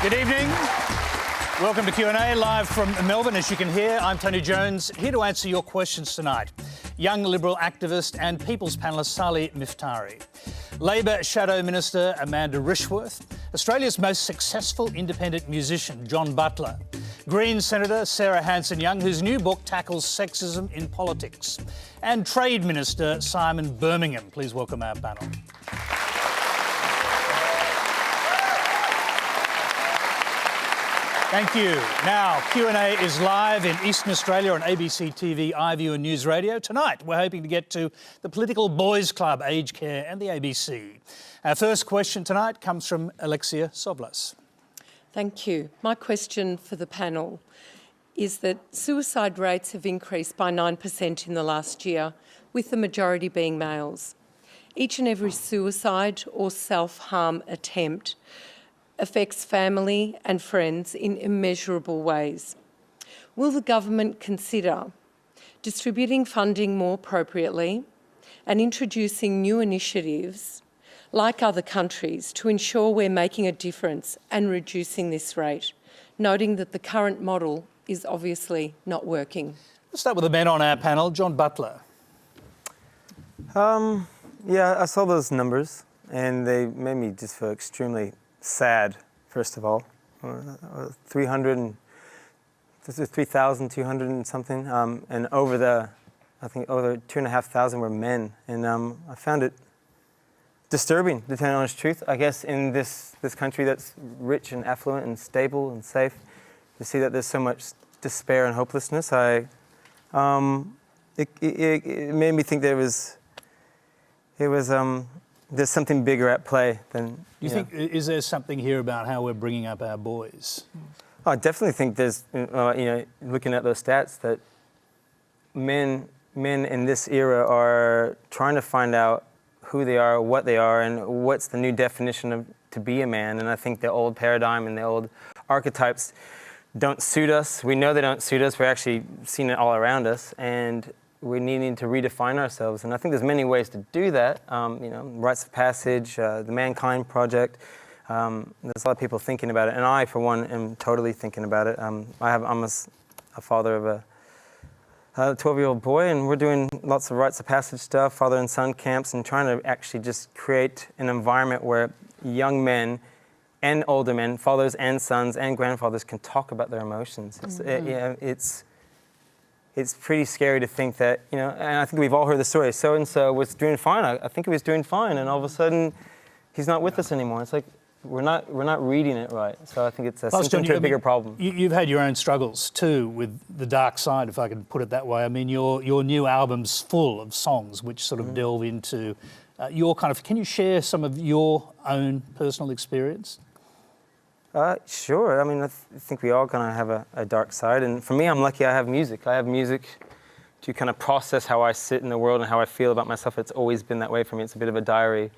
Good evening. Welcome to Q&A, live from Melbourne. As you can hear, I'm Tony Jones, here to answer your questions tonight. Young Liberal activist and People's panellist Sali Miftari. Labor Shadow Minister Amanda Rishworth. Australia's most successful independent musician, John Butler. Green Senator Sarah Hanson-Young, whose new book tackles sexism in politics. And Trade Minister Simon Birmingham. Please welcome our panel. Thank you. Now, Q&A is live in Eastern Australia on ABC TV, iView and News Radio. Tonight, we're hoping to get to the Political Boys Club, Aged Care and the ABC. Our first question tonight comes from Alexia Sovlas. Thank you. My question for the panel is that suicide rates have increased by 9% in the last year, with the majority being males. Each and every suicide or self-harm attempt affects family and friends in immeasurable ways. Will the government consider distributing funding more appropriately and introducing new initiatives like other countries to ensure we're making a difference and reducing this rate, noting that the current model is obviously not working? Let's start with the men on our panel. John Butler. Yeah, I saw those numbers and they made me just feel extremely sad, first of all. 3,200 and something, and I think over 2,500 were men, and I found it disturbing, to tell you the honest truth. I guess in this country that's rich and affluent and stable and safe, to see that there's so much despair and hopelessness, it made me think there's something bigger at play than... You think, is there something here about how we're bringing up our boys? I definitely think there's, looking at those stats, that men in this era are trying to find out who they are, what they are, and what's the new definition of to be a man. And I think the old paradigm and the old archetypes don't suit us. We know they don't suit us. We're actually seeing it all around us. And we're needing to redefine ourselves, and I think there's many ways to do that. Rites of Passage, the Mankind Project. There's a lot of people thinking about it, and I, for one, am totally thinking about it. I'm a father of a 12-year-old boy, and we're doing lots of Rites of Passage stuff, father and son camps, and trying to actually just create an environment where young men and older men, fathers and sons and grandfathers, can talk about their emotions. It's pretty scary to think that, and I think we've all heard the story. So-and-so was doing fine. I think he was doing fine, and all of a sudden, he's not with us anymore. It's like we're not reading it right. So I think it's a symptom to a bigger problem. You've had your own struggles too with the dark side, if I can put it that way. I mean, your new album's full of songs which sort of delve into your kind of. Can you share some of your own personal experience? Sure. I mean, I think we all kind of have a dark side. And for me, I'm lucky I have music. I have music to kind of process how I sit in the world and how I feel about myself. It's always been that way for me. It's a bit of a diary.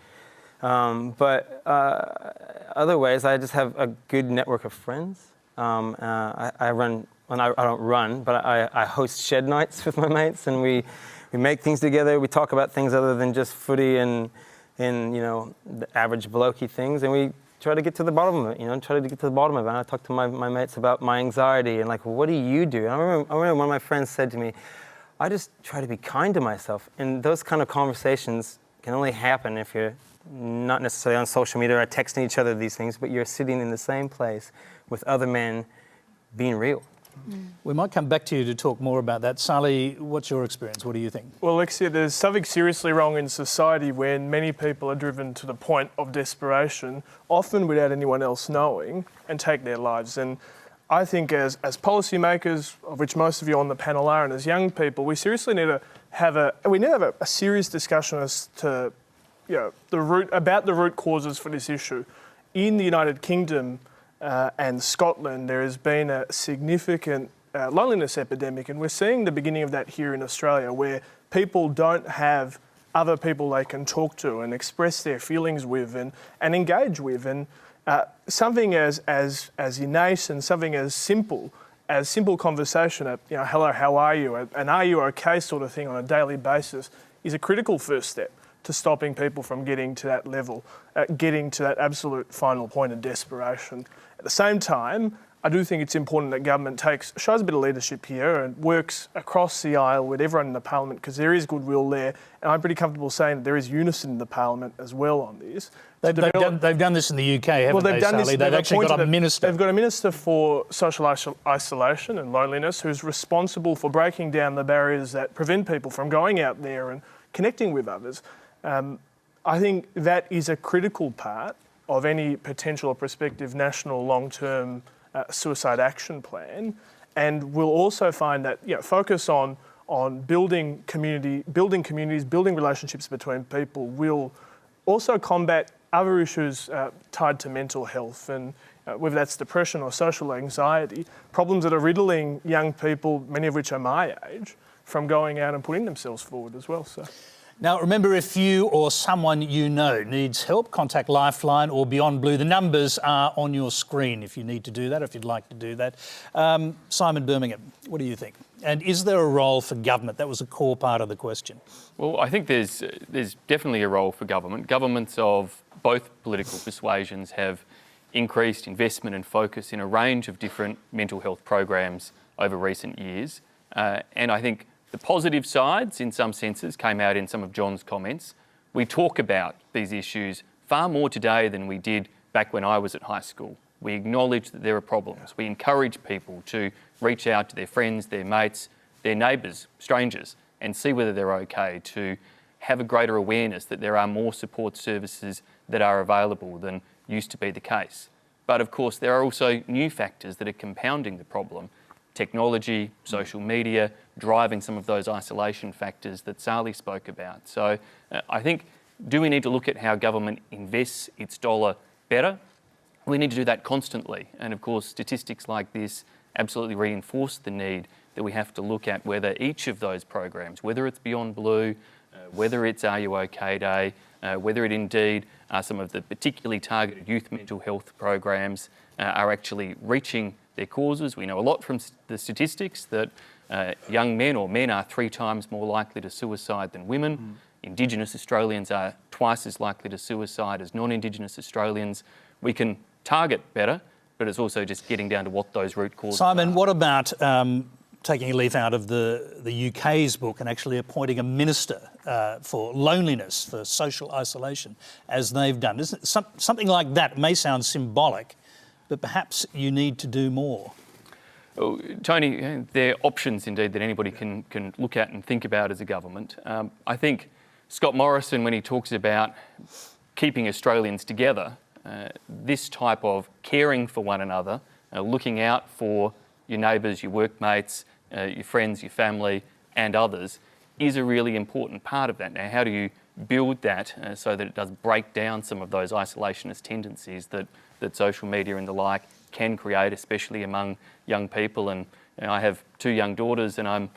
But other ways, I just have a good network of friends. I run, well, I don't run, but I host shed nights with my mates, and we make things together. We talk about things other than just footy and the average blokey things, and we try to get to the bottom of it, And I talk to my mates about my anxiety and like, what do you do? And I remember one of my friends said to me, I just try to be kind to myself. And those kind of conversations can only happen if you're not necessarily on social media or texting each other these things, but you're sitting in the same place with other men being real. We might come back to you to talk more about that. Sali, what's your experience? What do you think? Well, Alexia, there's something seriously wrong in society when many people are driven to the point of desperation, often without anyone else knowing, and take their lives. And I think as policymakers, of which most of you on the panel are, and as young people, we seriously need to have a serious discussion as to about the root causes for this issue. In the United Kingdom, and Scotland, there has been a significant loneliness epidemic, and we're seeing the beginning of that here in Australia, where people don't have other people they can talk to and express their feelings with and engage with. And something as innate and something as simple conversation, hello, how are you? And are you okay sort of thing on a daily basis is a critical first step to stopping people from getting to that level, getting to that absolute final point of desperation. At the same time, I do think it's important that government shows a bit of leadership here and works across the aisle with everyone in the parliament, because there is goodwill there, and I'm pretty comfortable saying that there is unison in the parliament as well on this. They've done this in the UK, haven't they, Sali? They've actually got a minister. They've got a minister for social isolation and loneliness who's responsible for breaking down the barriers that prevent people from going out there and connecting with others. I think that is a critical part of any potential or prospective national long-term suicide action plan, and we'll also find that focus on building communities, building relationships between people will also combat other issues tied to mental health, and whether that's depression or social anxiety, problems that are riddling young people, many of which are my age, from going out and putting themselves forward as well. So. Now, remember, if you or someone you know needs help, contact Lifeline or Beyond Blue. The numbers are on your screen if you need to do that, if you'd like to do that. Simon Birmingham, what do you think? And is there a role for government? That was a core part of the question. Well, I think there's definitely a role for government. Governments of both political persuasions have increased investment and focus in a range of different mental health programs over recent years. And I think the positive sides, in some senses, came out in some of John's comments. We talk about these issues far more today than we did back when I was at high school. We acknowledge that there are problems. We encourage people to reach out to their friends, their mates, their neighbours, strangers, and see whether they're okay, to have a greater awareness that there are more support services that are available than used to be the case. But of course, there are also new factors that are compounding the problem. Technology, social media, driving some of those isolation factors that Sali spoke about. So I think, do we need to look at how government invests its dollar better? We need to do that constantly. And of course, statistics like this absolutely reinforce the need that we have to look at whether each of those programs, whether it's Beyond Blue, whether it's Are You OK Day, whether it indeed are some of the particularly targeted youth mental health programs, are actually reaching their causes. We know a lot from the statistics that young men or men are 3 times more likely to suicide than women. Indigenous Australians are twice as likely to suicide as non-Indigenous Australians. We can target better, but it's also just getting down to what those root causes Simon, are. what about taking a leaf out of the UK's book and actually appointing a minister for loneliness, for social isolation, as they've done? Isn't something like that may sound symbolic, but perhaps you need to do more. Well, Tony, there are options indeed that anybody can look at and think about as a government. I think Scott Morrison, when he talks about keeping Australians together, this type of caring for one another, looking out for your neighbours, your workmates, your friends, your family and others, is a really important part of that. Now, how do you build that so that it does break down some of those isolationist tendencies that social media and the like can create, especially among young people? And I have 2 young daughters, and I'm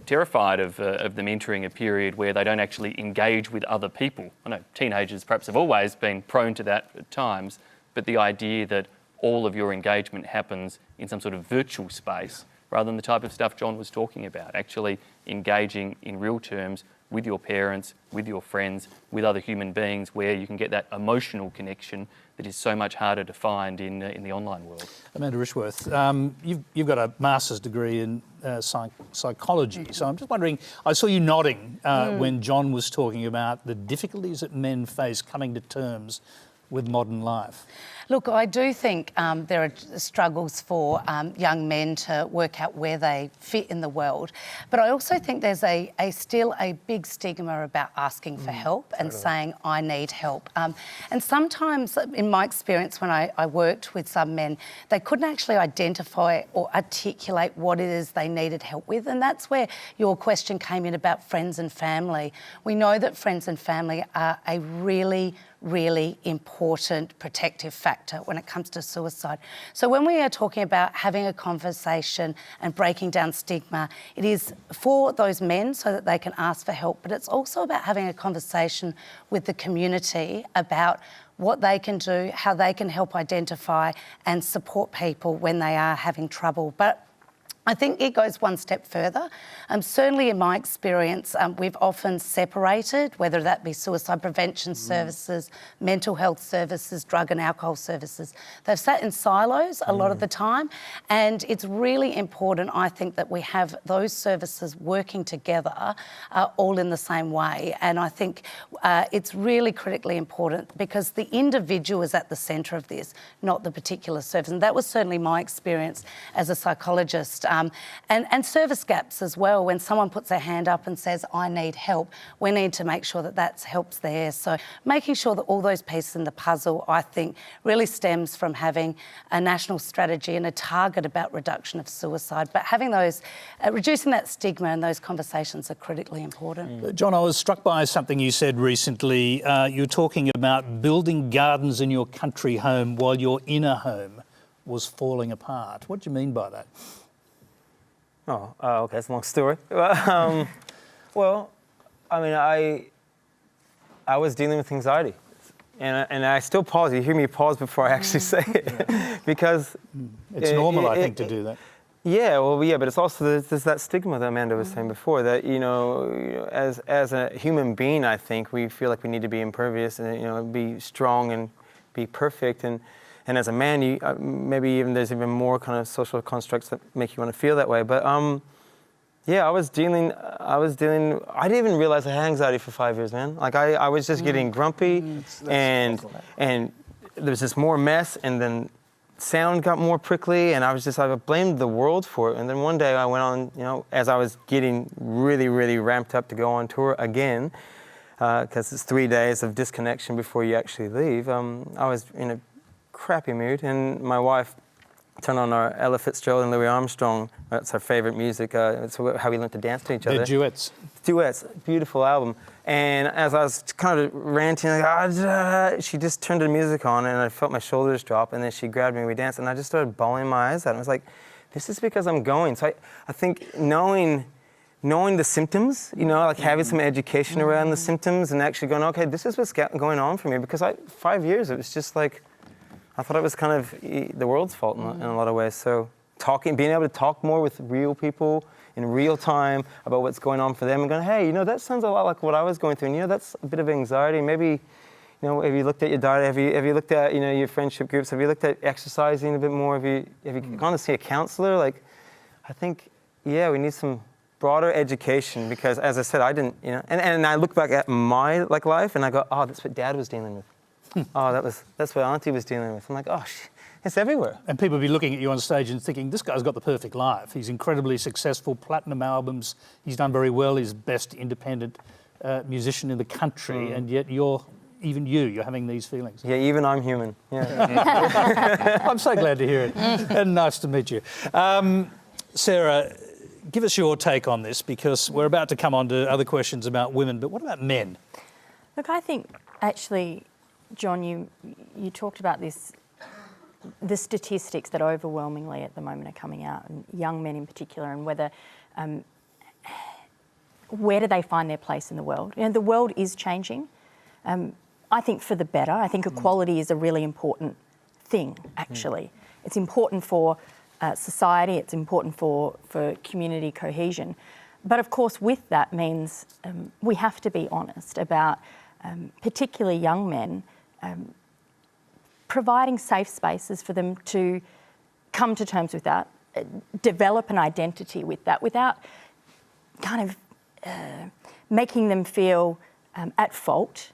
terrified of them entering a period where they don't actually engage with other people. I know teenagers perhaps have always been prone to that at times, but the idea that all of your engagement happens in some sort of virtual space rather than the type of stuff John was talking about, actually engaging in real terms with your parents, with your friends, with other human beings, where you can get that emotional connection that is so much harder to find in the online world. Amanda Rishworth, you've got a master's degree in psychology, so I'm just wondering, I saw you nodding when John was talking about the difficulties that men face coming to terms with modern life. Look, I do think there are struggles for young men to work out where they fit in the world, but I also think there's still a big stigma about asking for help and saying, I need help. And sometimes, in my experience, when I worked with some men, they couldn't actually identify or articulate what it is they needed help with, and that's where your question came in about friends and family. We know that friends and family are a really important protective factor when it comes to suicide. So when we are talking about having a conversation and breaking down stigma, it is for those men so that they can ask for help, but it's also about having a conversation with the community about what they can do, how they can help identify and support people when they are having trouble. But I think it goes one step further. Certainly in my experience, we've often separated, whether that be suicide prevention services, mental health services, drug and alcohol services. They've sat in silos a lot of the time, and it's really important, I think, that we have those services working together all in the same way. And I think it's really critically important because the individual is at the centre of this, not the particular service. And that was certainly my experience as a psychologist. And service gaps as well. When someone puts their hand up and says, I need help, we need to make sure that that help's there. So making sure that all those pieces in the puzzle, I think, really stems from having a national strategy and a target about reduction of suicide. But having those, reducing that stigma and those conversations are critically important. John, I was struck by something you said recently. You were talking about building gardens in your country home while your inner home was falling apart. What do you mean by that? Okay, it's a long story. Well, I mean, I was dealing with anxiety, and I still pause. You hear me pause before I actually say it, because it's normal, I think, to do that. Yeah, well, yeah, but it's also there's that stigma that Amanda was saying before, that as a human being, I think we feel like we need to be impervious and be strong and be perfect, and as a man, maybe even there's even more kind of social constructs that make you want to feel that way. But yeah, I didn't even realize I had anxiety for 5 years, man. Like I was just getting grumpy, and there's just more mess, and then sound got more prickly, and I blamed the world for it. And then one day I went on, as I was getting really, really ramped up to go on tour again, because it's 3 days of disconnection before you actually leave. I was in a crappy mood, and my wife turned on our Ella Fitzgerald and Louis Armstrong. That's our favorite music. It's how we learned to dance to each other. They're duets. Duets, beautiful album. And as I was kind of ranting, she just turned the music on, and I felt my shoulders drop, and then she grabbed me and we danced, and I just started bawling my eyes out. And I was like, this is because I'm going. So I think knowing the symptoms, like having some education around the symptoms and actually going, okay, this is what's going on for me. Because 5 years, it was just like, I thought it was kind of the world's fault in a lot of ways. So being able to talk more with real people in real time about what's going on for them, and going, hey, that sounds a lot like what I was going through, and that's a bit of anxiety. Maybe, have you looked at your diet? Have you looked at your friendship groups? Have you looked at exercising a bit more? Have you gone to see a counsellor? Like, I think, yeah, we need some broader education, because as I said, I didn't, and I look back at my life and I go, oh, that's what Dad was dealing with. Oh, that's what Auntie was dealing with. I'm like, oh, it's everywhere. And people will be looking at you on stage and thinking, this guy's got the perfect life. He's incredibly successful, platinum albums. He's done very well. He's best independent musician in the country. And yet you're having these feelings. Yeah, even I'm human. Yeah. I'm so glad to hear it. And nice to meet you. Sarah, give us your take on this, because we're about to come on to other questions about women, but what about men? Look, I think actually, John, you talked about this, the statistics that overwhelmingly at the moment are coming out, and young men in particular, and where do they find their place in the world? The world is changing. I think for the better. I think equality is a really important thing, actually. It's important for society, it's important for community cohesion. But of course, with that means we have to be honest about particularly young men, providing safe spaces for them to come to terms with that, develop an identity with that, without kind of making them feel at fault.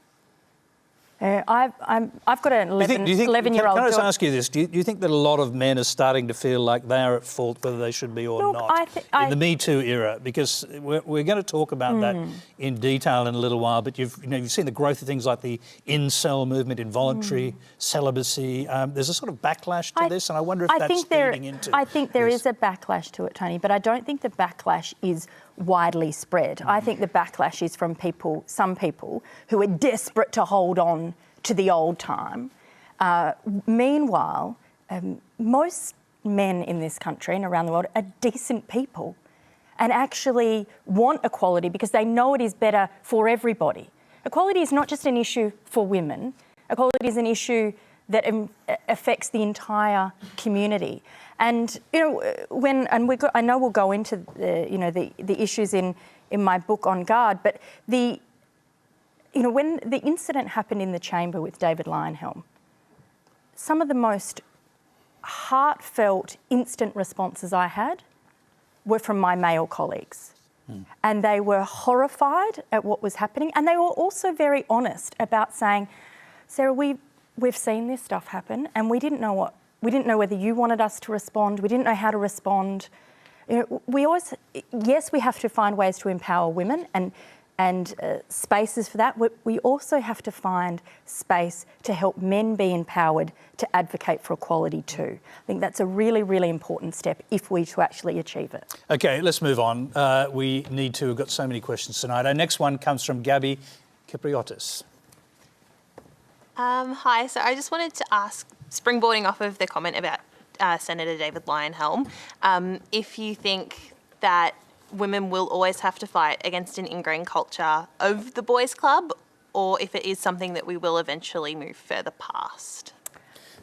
I've got an 11-year-old. Can I just ask you this? Do you think that a lot of men are starting to feel like they are at fault, whether they should be or not, in the MeToo era? Because we're going to talk about that in detail in a little while. But you've seen the growth of things like the incel movement, involuntary celibacy. There's a sort of backlash to this, and I wonder if that's feeding into. I think there is a backlash to it, Tony, but I don't think the backlash is widely spread. I think the backlash is from some people who are desperate to hold on to the old time. Meanwhile, most men in this country and around the world are decent people and actually want equality because they know it is better for everybody. Equality is not just an issue for women. Equality is an issue that affects the entire community. And I know we'll go into the issues in my book On Guard, but when the incident happened in the chamber with David Leyonhjelm, some of the most heartfelt instant responses I had were from my male colleagues. And they were horrified at what was happening, and they were also very honest about saying, Sarah, we've seen this stuff happen, and we didn't know whether you wanted us to respond. We didn't know how to respond. We have to find ways to empower women and spaces for that. We also have to find space to help men be empowered to advocate for equality too. I think that's a really, really important step if we're to actually achieve it. OK, let's move on. We've got so many questions tonight. Our next one comes from Gabby Kipriotis. Hi, so I just wanted to ask, springboarding off of the comment about Senator David Leyonhjelm, if you think that women will always have to fight against an ingrained culture of the boys' club, or if it is something that we will eventually move further past.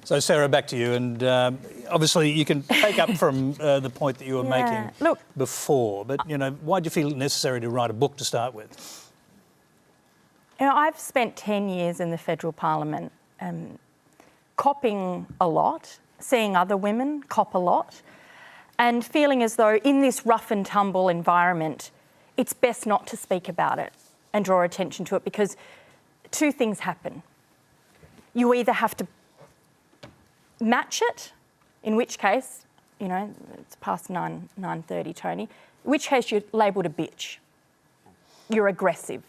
So, Sarah, back to you. And obviously you can take up from the point that you were making before, but, why do you feel it necessary to write a book to start with? I've spent 10 years in the federal parliament copping a lot, seeing other women cop a lot, and feeling as though in this rough and tumble environment, it's best not to speak about it and draw attention to it, because two things happen. You either have to match it, in which case, it's past 9:30, Tony, in which case you're labelled a bitch. You're aggressive.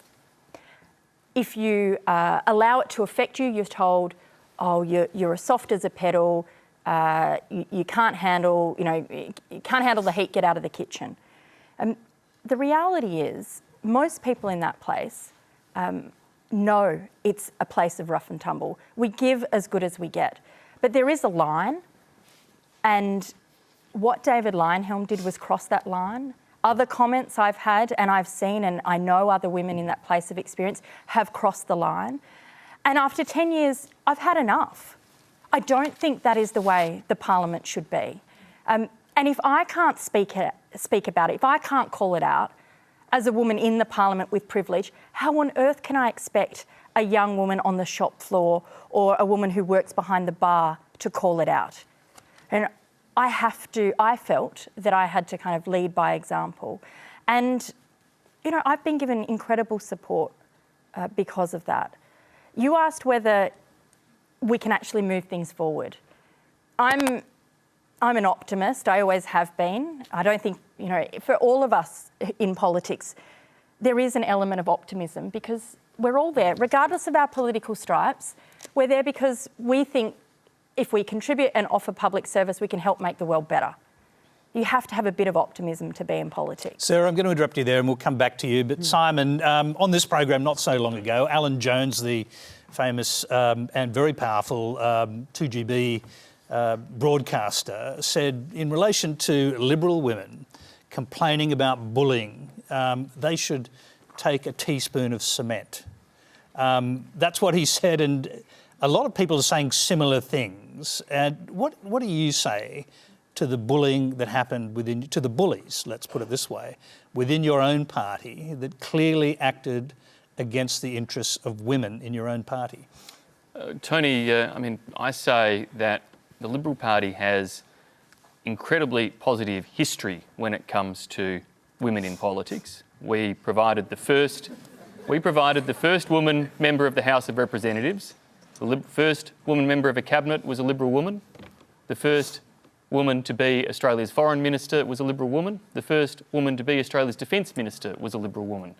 If you allow it to affect you, you're told, oh, you're as soft as a pedal, you can't handle, you can't handle the heat, get out of the kitchen. The reality is, most people in that place know it's a place of rough and tumble. We give as good as we get. But there is a line, and what David Leyonhjelm did was cross that line. Other comments I've had and I've seen, and I know other women in that place of experience, have crossed the line. And after 10 years, I've had enough. I don't think that is the way the parliament should be. And if I can't speak about it, if I can't call it out as a woman in the parliament with privilege, how on earth can I expect a young woman on the shop floor or a woman who works behind the bar to call it out? And I felt that I had to kind of lead by example. And, I've been given incredible support because of that. You asked whether we can actually move things forward. I'm an optimist. I always have been. I don't think, for all of us in politics, there is an element of optimism, because we're all there, regardless of our political stripes. We're there because we think if we contribute and offer public service, we can help make the world better. You have to have a bit of optimism to be in politics. Sarah, I'm going to interrupt you there and we'll come back to you. But Simon, on this program not so long ago, Alan Jones, the famous and very powerful 2GB broadcaster, said in relation to Liberal women complaining about bullying, they should take a teaspoon of cement. That's what he said, and a lot of people are saying similar things. And what do you say to the bullying that happened to the bullies, let's put it this way, within your own party that clearly acted against the interests of women in your own party? Tony, I say that the Liberal Party has incredibly positive history when it comes to women in politics. We provided the first woman member of the House of Representatives. The first woman member of a cabinet was a Liberal woman. The first woman to be Australia's Foreign Minister was a Liberal woman. The first woman to be Australia's Defence Minister was a Liberal woman.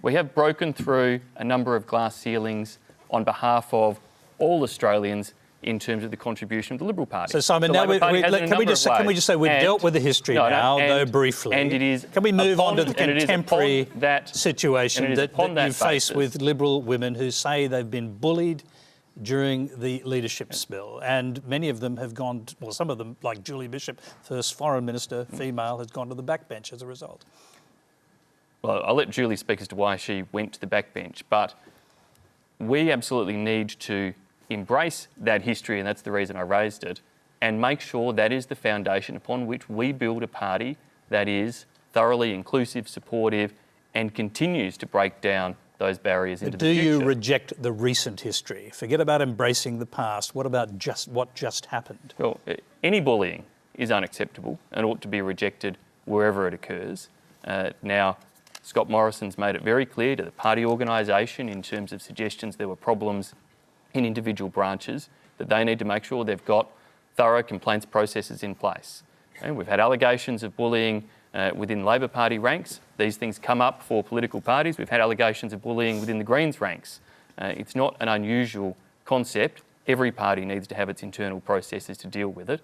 We have broken through a number of glass ceilings on behalf of all Australians in terms of the contribution of the Liberal Party. So, Simon, now can we just say we've dealt with the history though briefly? And it is. Can we move on to the contemporary situation that you face with Liberal women who say they've been bullied during the leadership spill, and many of them have gone, some of them, like Julie Bishop, first Foreign Minister, female, has gone to the backbench as a result? Well, I'll let Julie speak as to why she went to the backbench, but we absolutely need to embrace that history, and that's the reason I raised it, and make sure that is the foundation upon which we build a party that is thoroughly inclusive, supportive, and continues to break down those barriers into the future. Do you reject the recent history? Forget about embracing the past. What about what just happened? Well, any bullying is unacceptable and ought to be rejected wherever it occurs. Now, Scott Morrison's made it very clear to the party organisation in terms of suggestions there were problems in individual branches that they need to make sure they've got thorough complaints processes in place. And we've had allegations of bullying within Labor Party ranks. These things come up for political parties. We've had allegations of bullying within the Greens ranks. It's not an unusual concept. Every party needs to have its internal processes to deal with it.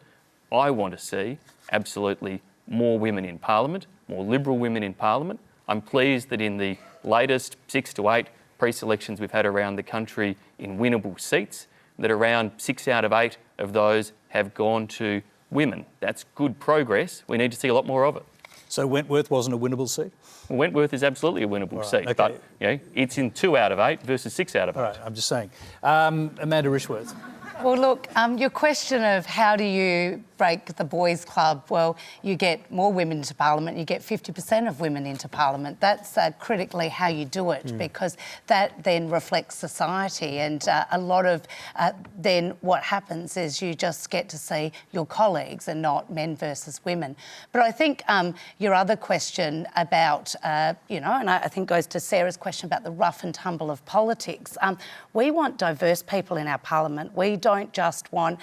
I want to see absolutely more women in Parliament, more Liberal women in Parliament. I'm pleased that in the latest 6 to 8 pre-selections we've had around the country in winnable seats, that around 6 out of 8 of those have gone to women. That's good progress. We need to see a lot more of it. So Wentworth wasn't a winnable seat? Well, Wentworth is absolutely a winnable seat, okay. but it's in 2 out of 8 versus 6 out of 8. All right, I'm just saying. Amanda Rishworth. Well, look, your question of how do you break the boys' club, well, you get more women into Parliament, you get 50% of women into Parliament. That's critically how you do it, because that then reflects society, and a lot of then what happens is you just get to see your colleagues and not men versus women. But I think your other question about, and I think goes to Sarah's question about the rough and tumble of politics. We want diverse people in our Parliament. We don't just want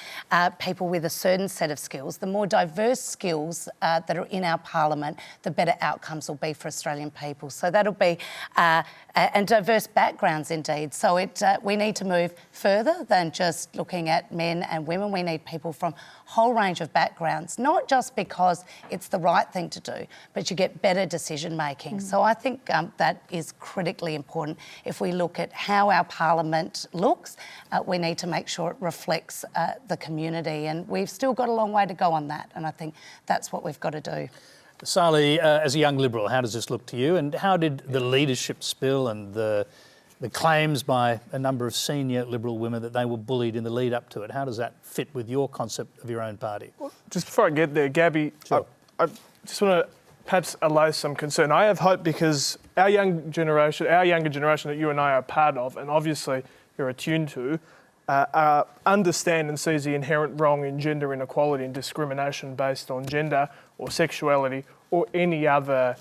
people with a certain set of skills. The more diverse skills that are in our Parliament, the better outcomes will be for Australian people. So that'll be, and diverse backgrounds indeed. So we need to move further than just looking at men and women. We need people from a whole range of backgrounds, not just because it's the right thing to do, but you get better decision making. So I think that is critically important. If we look at how our Parliament looks, we need to make sure it reflects the community, and we've still got a long way to go on that, and I think that's what we've got to do. Sali, as a young Liberal, how does this look to you, and how did the leadership spill and the claims by a number of senior Liberal women that they were bullied in the lead up to it, how does that fit with your concept of your own party? Well, just before I get there, Gabby, sure. I just want to perhaps allay some concern. I have hope because our younger generation that you and I are part of, and obviously you're attuned to, understand and sees the inherent wrong in gender inequality and discrimination based on gender or sexuality or any other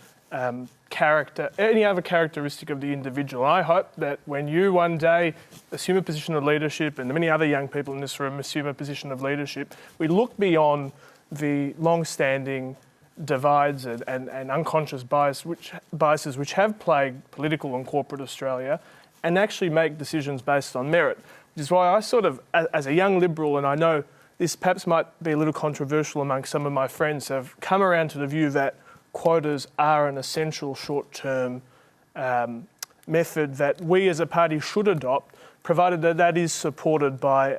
characteristic of the individual. I hope that when you one day assume a position of leadership, and many other young people in this room assume a position of leadership, we look beyond the long-standing divides and unconscious biases which have plagued political and corporate Australia, and actually make decisions based on merit. Which is why I sort of, as a young Liberal, and I know this perhaps might be a little controversial among some of my friends, have come around to the view that quotas are an essential short-term method that we as a party should adopt, provided that that is supported by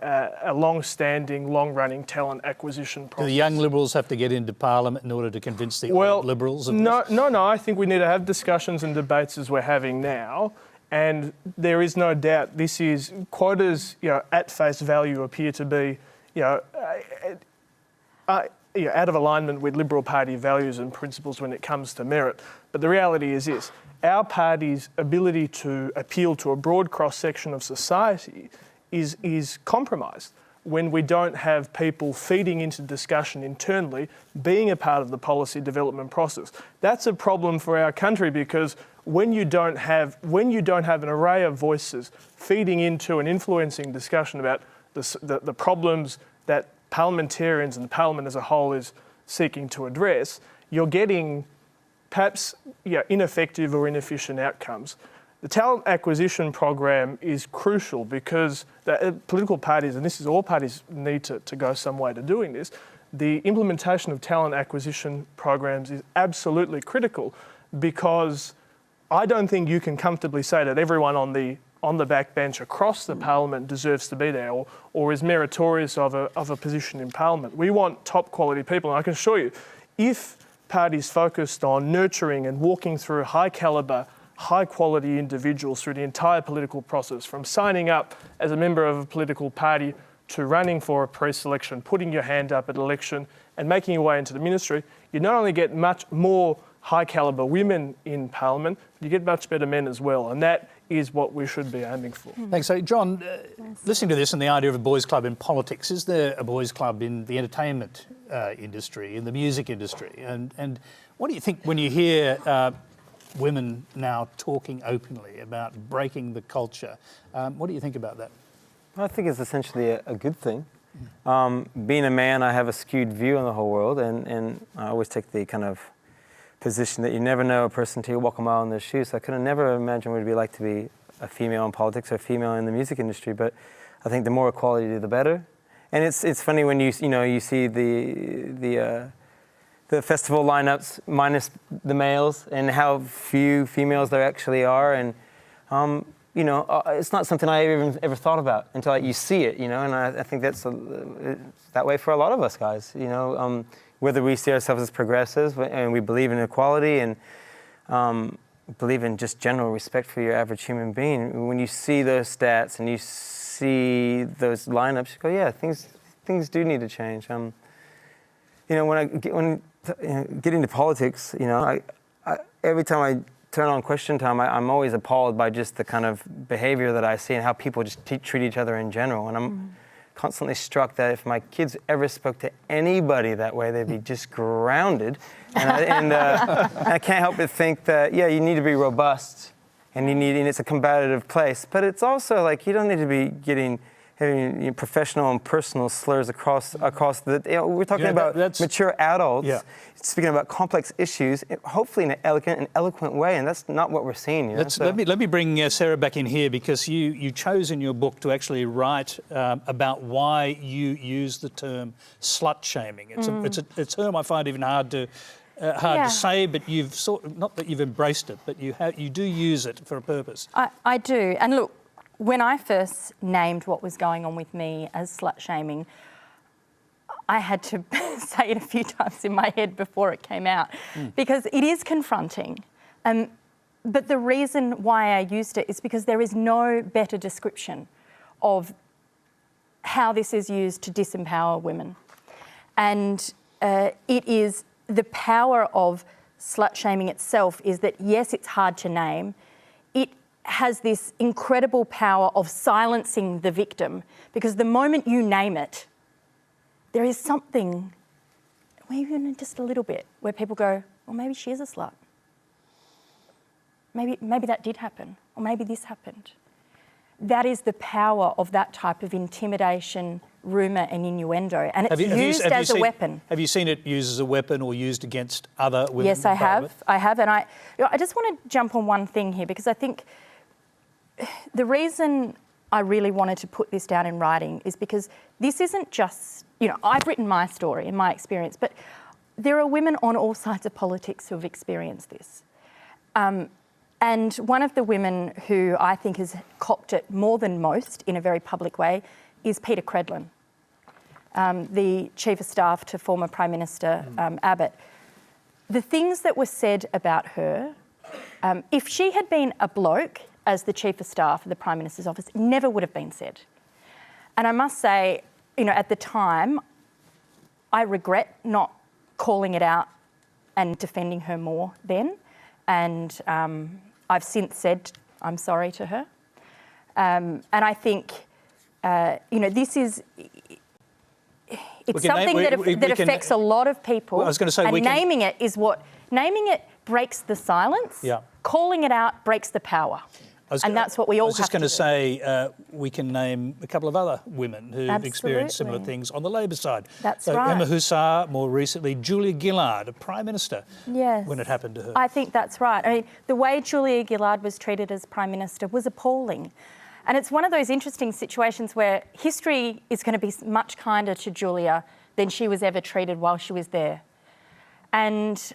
a long-standing, long-running talent acquisition process. Do the young Liberals have to get into Parliament in order to convince the old Liberals of this? No. I think we need to have discussions and debates as we're having now. And there is no doubt this is quotas, at face value appear to be, out of alignment with Liberal Party values and principles when it comes to merit. But the reality is this: our party's ability to appeal to a broad cross-section of society is compromised when we don't have people feeding into discussion internally, being a part of the policy development process. That's a problem for our country, because when you don't have an array of voices feeding into and influencing discussion about the problems that parliamentarians and the Parliament as a whole is seeking to address, you're getting perhaps ineffective or inefficient outcomes. The talent acquisition program is crucial because the political parties, and this is all parties, need to go some way to doing this. The implementation of talent acquisition programs is absolutely critical, because I don't think you can comfortably say that everyone on the backbench across the Parliament deserves to be there or is meritorious of a position in Parliament. We want top quality people, and I can assure you, if parties focused on nurturing and walking through high calibre high quality individuals through the entire political process, from signing up as a member of a political party to running for a pre-selection, putting your hand up at election and making your way into the ministry, you not only get much more high calibre women in Parliament, but you get much better men as well. And that is what we should be aiming for. Thanks. So, John, listening to this and the idea of a boys' club in politics, is there a boys' club in the entertainment industry, in the music industry? And what do you think when you hear women now talking openly about breaking the culture? What do you think about that? I think it's essentially a good thing. Being a man, I have a skewed view on the whole world, and I always take the kind of position that you never know a person till you walk a mile in their shoes. So I could never imagine what it'd be like to be a female in politics or a female in the music industry. But I think the more equality, the better. And it's funny when you see the festival lineups minus the males and how few females there actually are. And it's not something I ever thought about until you see it. And I think that's that way for a lot of us guys. Whether we see ourselves as progressives and we believe in equality and believe in just general respect for your average human being, when you see those stats and you see those lineups, you go, yeah, things do need to change. When I get into politics, I every time I turn on Question Time, I'm always appalled by just the kind of behavior that I see and how people just treat each other in general. And I'm constantly struck that if my kids ever spoke to anybody that way, they'd be just grounded. And I can't help but think that, yeah, you need to be robust and it's a combative place. But it's also like you don't need to be having professional and personal slurs across the. We're talking about mature adults speaking about complex issues, hopefully in an elegant and eloquent way, and that's not what we're seeing. Let me bring Sarah back in here, because you chose in your book to actually write about why you use the term slut shaming. It's a term I find even hard to say, but you've not that you've embraced it, but you do use it for a purpose. I do, and look. When I first named what was going on with me as slut shaming, I had to say it a few times in my head before it came out, because it is confronting. But the reason why I used it is because there is no better description of how this is used to disempower women. And it is the power of slut shaming itself is that, yes, it's hard to name. It has this incredible power of silencing the victim, because the moment you name it, there is something, maybe even just a little bit, where people go, well, maybe she is a slut. Maybe that did happen, or maybe this happened. That is the power of that type of intimidation, rumour and innuendo, and it's used as a weapon. Have you seen it used as a weapon or used against other women? Yes, I have, and I just want to jump on one thing here, because I think the reason I really wanted to put this down in writing is because this isn't just, I've written my story and my experience, but there are women on all sides of politics who have experienced this. And one of the women who I think has copped it more than most in a very public way is Peter Credlin, the Chief of Staff to former Prime Minister Abbott. The things that were said about her, if she had been a bloke as the Chief of Staff of the Prime Minister's office, never would have been said. And I must say, at the time, I regret not calling it out and defending her more then. And I've since said I'm sorry to her. And I think, this is... It's something that affects a lot of people. Well, I was going to say, naming it breaks the silence. Yeah. Calling it out breaks the power. And that's what we all have to do. I was just going to say, we can name a couple of other women who've experienced similar things on the Labor side. That's right. Emma Hussar, more recently, Julia Gillard, a Prime Minister, when it happened to her. I think that's right. I mean, the way Julia Gillard was treated as Prime Minister was appalling. And it's one of those interesting situations where history is going to be much kinder to Julia than she was ever treated while she was there. And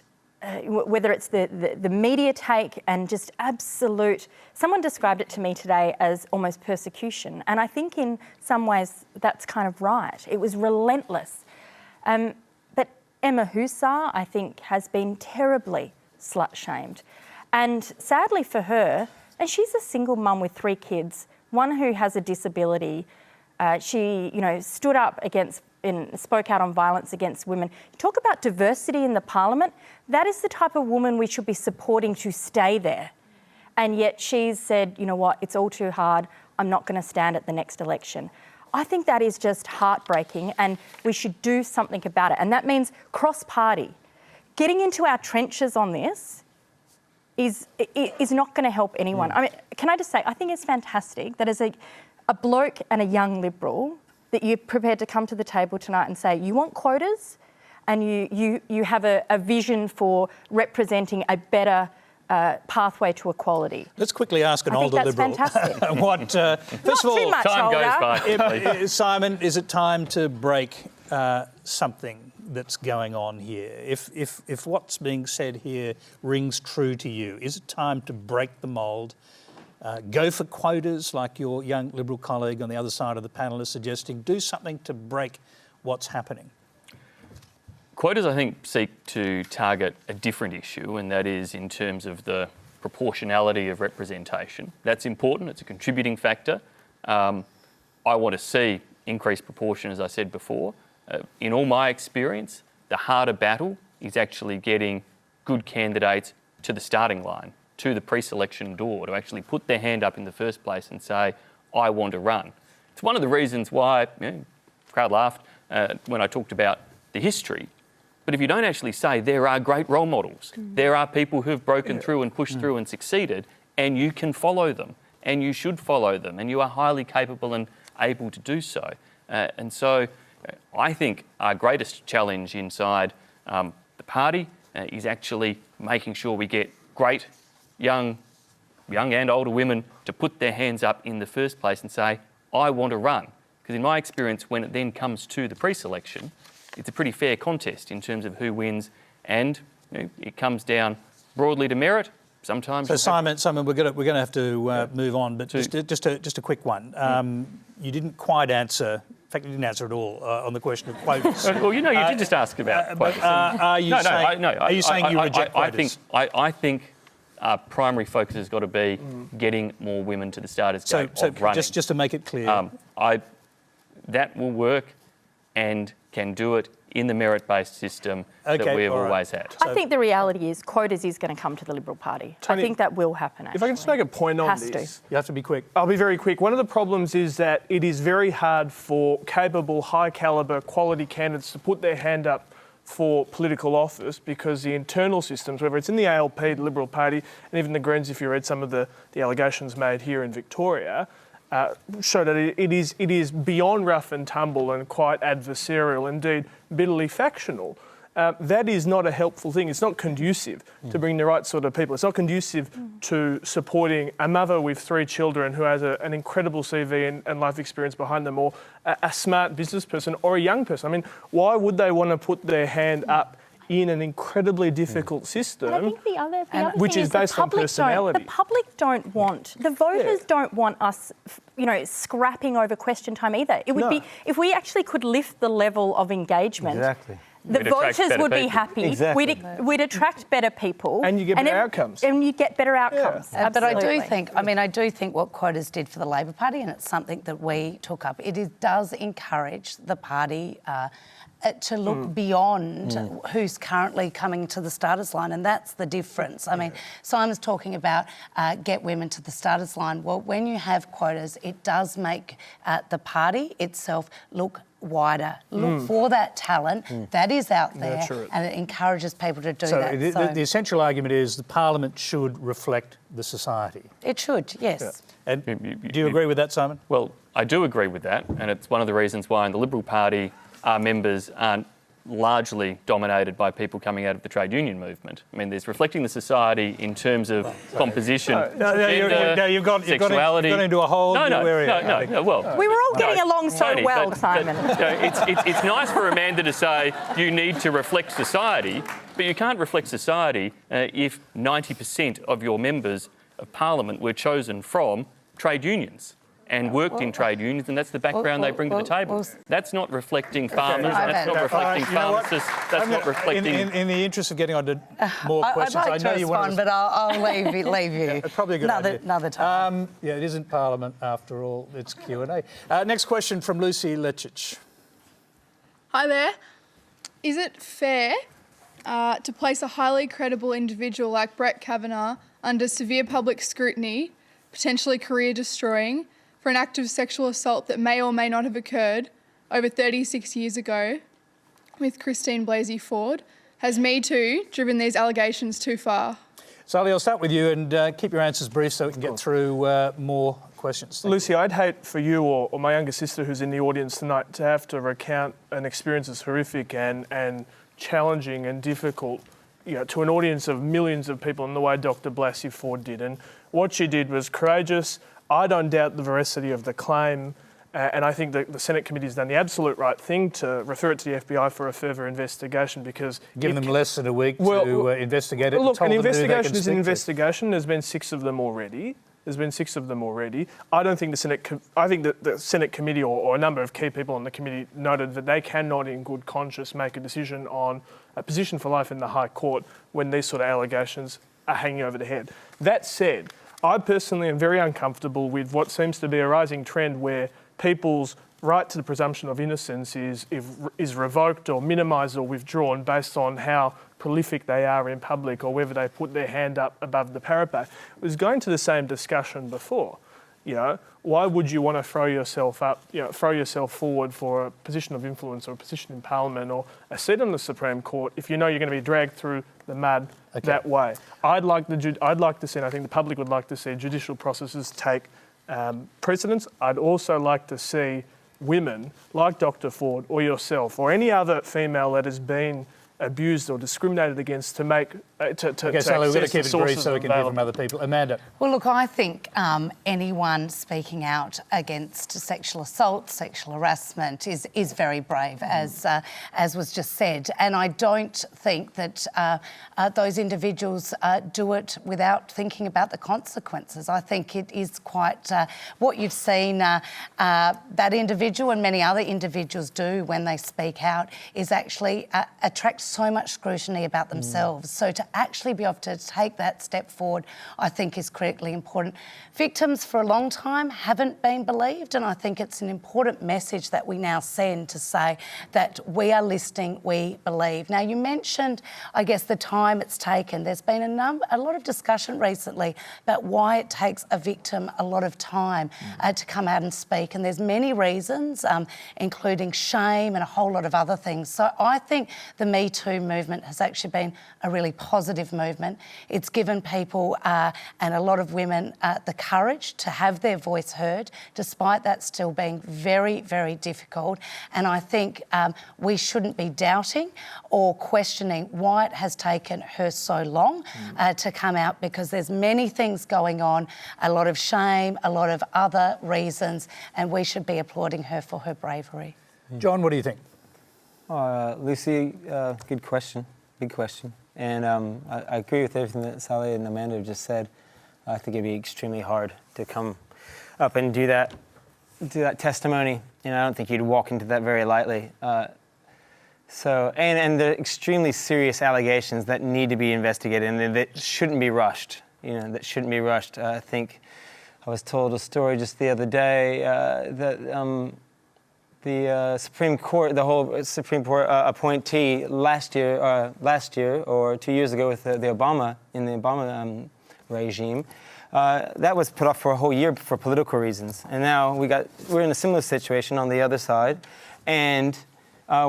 whether it's the media take and just absolute... Someone described it to me today as almost persecution. And I think in some ways that's kind of right. It was relentless. But Emma Hussar, I think, has been terribly slut-shamed. And sadly for her, and she's a single mum with 3 kids, one who has a disability. She, stood up against and spoke out on violence against women. Talk about diversity in the parliament. That is the type of woman we should be supporting to stay there. And yet she's said, you know what, it's all too hard. I'm not going to stand at the next election. I think that is just heartbreaking, and we should do something about it. And that means cross-party. Getting into our trenches on this is not going to help anyone. I mean, can I just say, I think it's fantastic that as a bloke and a young Liberal, that you're prepared to come to the table tonight and say you want quotas, and you have a vision for representing a better pathway to equality. Let's quickly ask an older Liberal. Fantastic. What? First of all, too much time older. goes by. Simon, is it time to break something that's going on here? If what's being said here rings true to you, is it time to break the mould? Go for quotas, like your young Liberal colleague on the other side of the panel is suggesting. Do something to break what's happening. Quotas, I think, seek to target a different issue, and that is in terms of the proportionality of representation. That's important. It's a contributing factor. I want to see increased proportion, as I said before. In all my experience, the harder battle is actually getting good candidates to the starting line, to the pre-selection door, to actually put their hand up in the first place and say, I want to run. It's one of the reasons why, the crowd laughed when I talked about the history. But if you don't actually say there are great role models, there are people who've broken through and pushed through and succeeded, and you can follow them, and you should follow them, and you are highly capable and able to do so. And so I think our greatest challenge inside the party is actually making sure we get great young and older women to put their hands up in the first place and say, I want to run. Because in my experience, when it then comes to the pre-selection, it's a pretty fair contest in terms of who wins, and it comes down broadly to merit. Sometimes. So Simon, we're going to have to move on, but just a quick one. You didn't quite answer. In fact, you didn't answer at all on the question of quotas. Well, you did just ask about quotas. Are you saying you reject quotas? I think our primary focus has got to be getting more women to the starters gate of running. Just to make it clear, that will work and can do it in the merit-based system that we've always had. I think the reality is quotas is going to come to the Liberal Party. Tony, I think that will happen, actually. If I can just make a point on this. You have to be quick. I'll be very quick. One of the problems is that it is very hard for capable, high-calibre, quality candidates to put their hand up for political office because the internal systems, whether it's in the ALP, the Liberal Party, and even the Greens, if you read some of the allegations made here in Victoria, show that it is beyond rough and tumble and quite adversarial, indeed bitterly factional. That is not a helpful thing. It's not conducive to bring the right sort of people. It's not conducive to supporting a mother with 3 children who has an incredible CV and life experience behind them, or a smart business person or a young person. I mean, why would they want to put their hand up in an incredibly difficult system, I think the other which thing is based on personality? The public don't want, the voters don't want us, scrapping over question time either. It would be, if we actually could lift the level of engagement. Exactly. The voters would be happy. Exactly. We'd attract better people. And you get better outcomes. And you get better outcomes. But I do think what quotas did for the Labor Party, and it's something that we took up, does encourage the party to look beyond who's currently coming to the starters line, and that's the difference. I mean, Simon's talking about get women to the starters line. Well, when you have quotas, it does make the party itself look wider, look for that talent that is out there, and it encourages people to do that. So the essential argument is the Parliament should reflect the society. It should, yes. Yeah. And do you agree with that, Simon? Well, I do agree with that, and it's one of the reasons why in the Liberal Party our members aren't largely dominated by people coming out of the trade union movement. I mean, there's reflecting the society in terms of composition, gender, you've got sexuality. into a whole new area. No, well... We were all getting along so Tony, well, Simon. It's nice for Amanda to say you need to reflect society, but you can't reflect society if 90% of your members of Parliament were chosen from trade unions. and worked in trade unions, and that's the background they bring to the table. That's not reflecting farmers, that's not reflecting pharmacists, that's not reflecting... In the interest of getting on to more questions, I'd like to respond, but I'll leave you. Yeah, probably a good idea. Another time. Yeah, it isn't Parliament after all, it's Q&A. Next question from Lucy Lecic. Hi there. Is it fair to place a highly credible individual like Brett Kavanaugh under severe public scrutiny, potentially career-destroying, for an act of sexual assault that may or may not have occurred over 36 years ago with Christine Blasey Ford? Has MeToo driven these allegations too far? Sali, I'll start with you and keep your answers brief so we can get through more questions. Lucy, I'd hate for you or my younger sister who's in the audience tonight to have to recount an experience as horrific and challenging and difficult, to an audience of millions of people in the way Dr. Blasey Ford did. And what she did was courageous. I don't doubt the veracity of the claim, and I think that the Senate committee has done the absolute right thing to refer it to the FBI for a further investigation because... Give them less than a week to investigate it. Look, an investigation is an investigation. There's been 6 of them already. I don't think I think that the Senate committee or a number of key people on the committee noted that they cannot in good conscience make a decision on a position for life in the High Court when these sort of allegations are hanging over the head. That said, I personally am very uncomfortable with what seems to be a rising trend where people's right to the presumption of innocence is revoked or minimised or withdrawn based on how prolific they are in public or whether they put their hand up above the parapet. It was going to the same discussion before. Why would you want to throw yourself forward for a position of influence or a position in Parliament or a seat on the Supreme Court if you know you're going to be dragged through the mud that way? I'd like to see, and I think the public would like to see, judicial processes take precedence. I'd also like to see women like Dr. Ford or yourself or any other female that has been abused or discriminated against to make Okay, Sally, we're going to keep it brief so we can hear from other people. Amanda. Well, look, I think anyone speaking out against sexual assault, sexual harassment is very brave, as was just said. And I don't think that those individuals do it without thinking about the consequences. I think it is quite what you've seen that individual and many other individuals do when they speak out is actually attract so much scrutiny about themselves. So to actually be able to take that step forward, I think is critically important. Victims for a long time haven't been believed, and I think it's an important message that we now send to say that we are listening, we believe. Now, you mentioned, I guess, the time it's taken. There's been a lot of discussion recently about why it takes a victim a lot of time to come out and speak, and there's many reasons, including shame and a whole lot of other things. So I think the MeToo movement has actually been a really positive movement. It's given people and a lot of women the courage to have their voice heard, despite that still being very, very difficult. And I think we shouldn't be doubting or questioning why it has taken her so long to come out, because there's many things going on, a lot of shame, a lot of other reasons, and we should be applauding her for her bravery. John, what do you think? Lucy, good question, big question. And I agree with everything that Sali and Amanda have just said. I think it'd be extremely hard to come up and do that testimony. I don't think you'd walk into that very lightly. And the extremely serious allegations that need to be investigated and that shouldn't be rushed. I think I was told a story just the other day that the Supreme Court, the whole Supreme Court appointee last year or 2 years ago with the Obama regime, that was put off for a whole year for political reasons. And now we're in a similar situation on the other side, and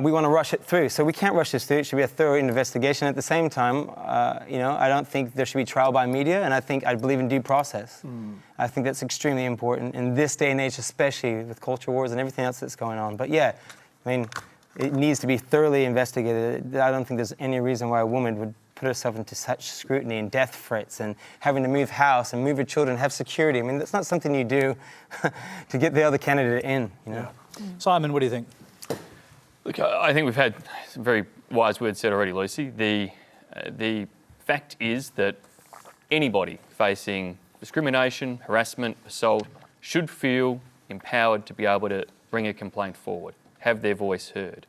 we want to rush it through. So we can't rush this through. It should be a thorough investigation. At the same time, I don't think there should be trial by media, and I believe in due process. I think that's extremely important in this day and age, especially with culture wars and everything else that's going on. But yeah, it needs to be thoroughly investigated. I don't think there's any reason why a woman would put herself into such scrutiny and death threats and having to move house and move her children, have security. That's not something you do to get the other candidate in. Yeah. Simon, what do you think? Look, I think we've had some very wise words said already, Lucy. The fact is that anybody facing discrimination, harassment, assault should feel empowered to be able to bring a complaint forward, have their voice heard.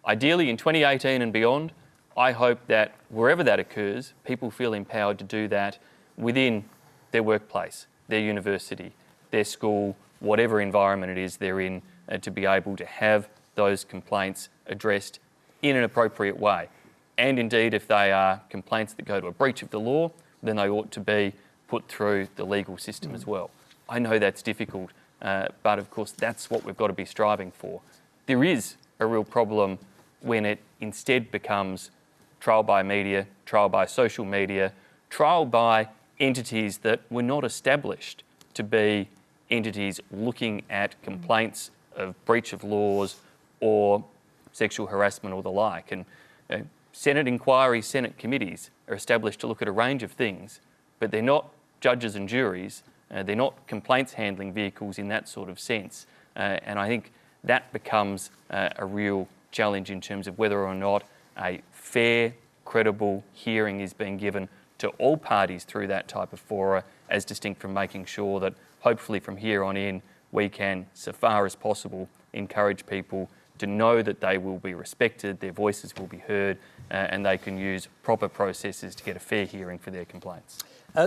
Ideally, in 2018 and beyond, I hope that wherever that occurs, people feel empowered to do that within their workplace, their university, their school, whatever environment it is they're in, to be able to have those complaints addressed in an appropriate way. And indeed, if they are complaints that go to a breach of the law, then they ought to be put through the legal system as well. I know that's difficult, but of course that's what we've got to be striving for. There is a real problem when it instead becomes trial by media, trial by social media, trial by entities that were not established to be entities looking at complaints of breach of laws or sexual harassment or the like. And Senate inquiries, Senate committees are established to look at a range of things, but they're not judges and juries. They're not complaints handling vehicles in that sort of sense. And I think that becomes a real challenge in terms of whether or not a fair, credible hearing is being given to all parties through that type of fora, as distinct from making sure that hopefully from here on in we can, so far as possible, encourage people to know that they will be respected, their voices will be heard, and they can use proper processes to get a fair hearing for their complaints.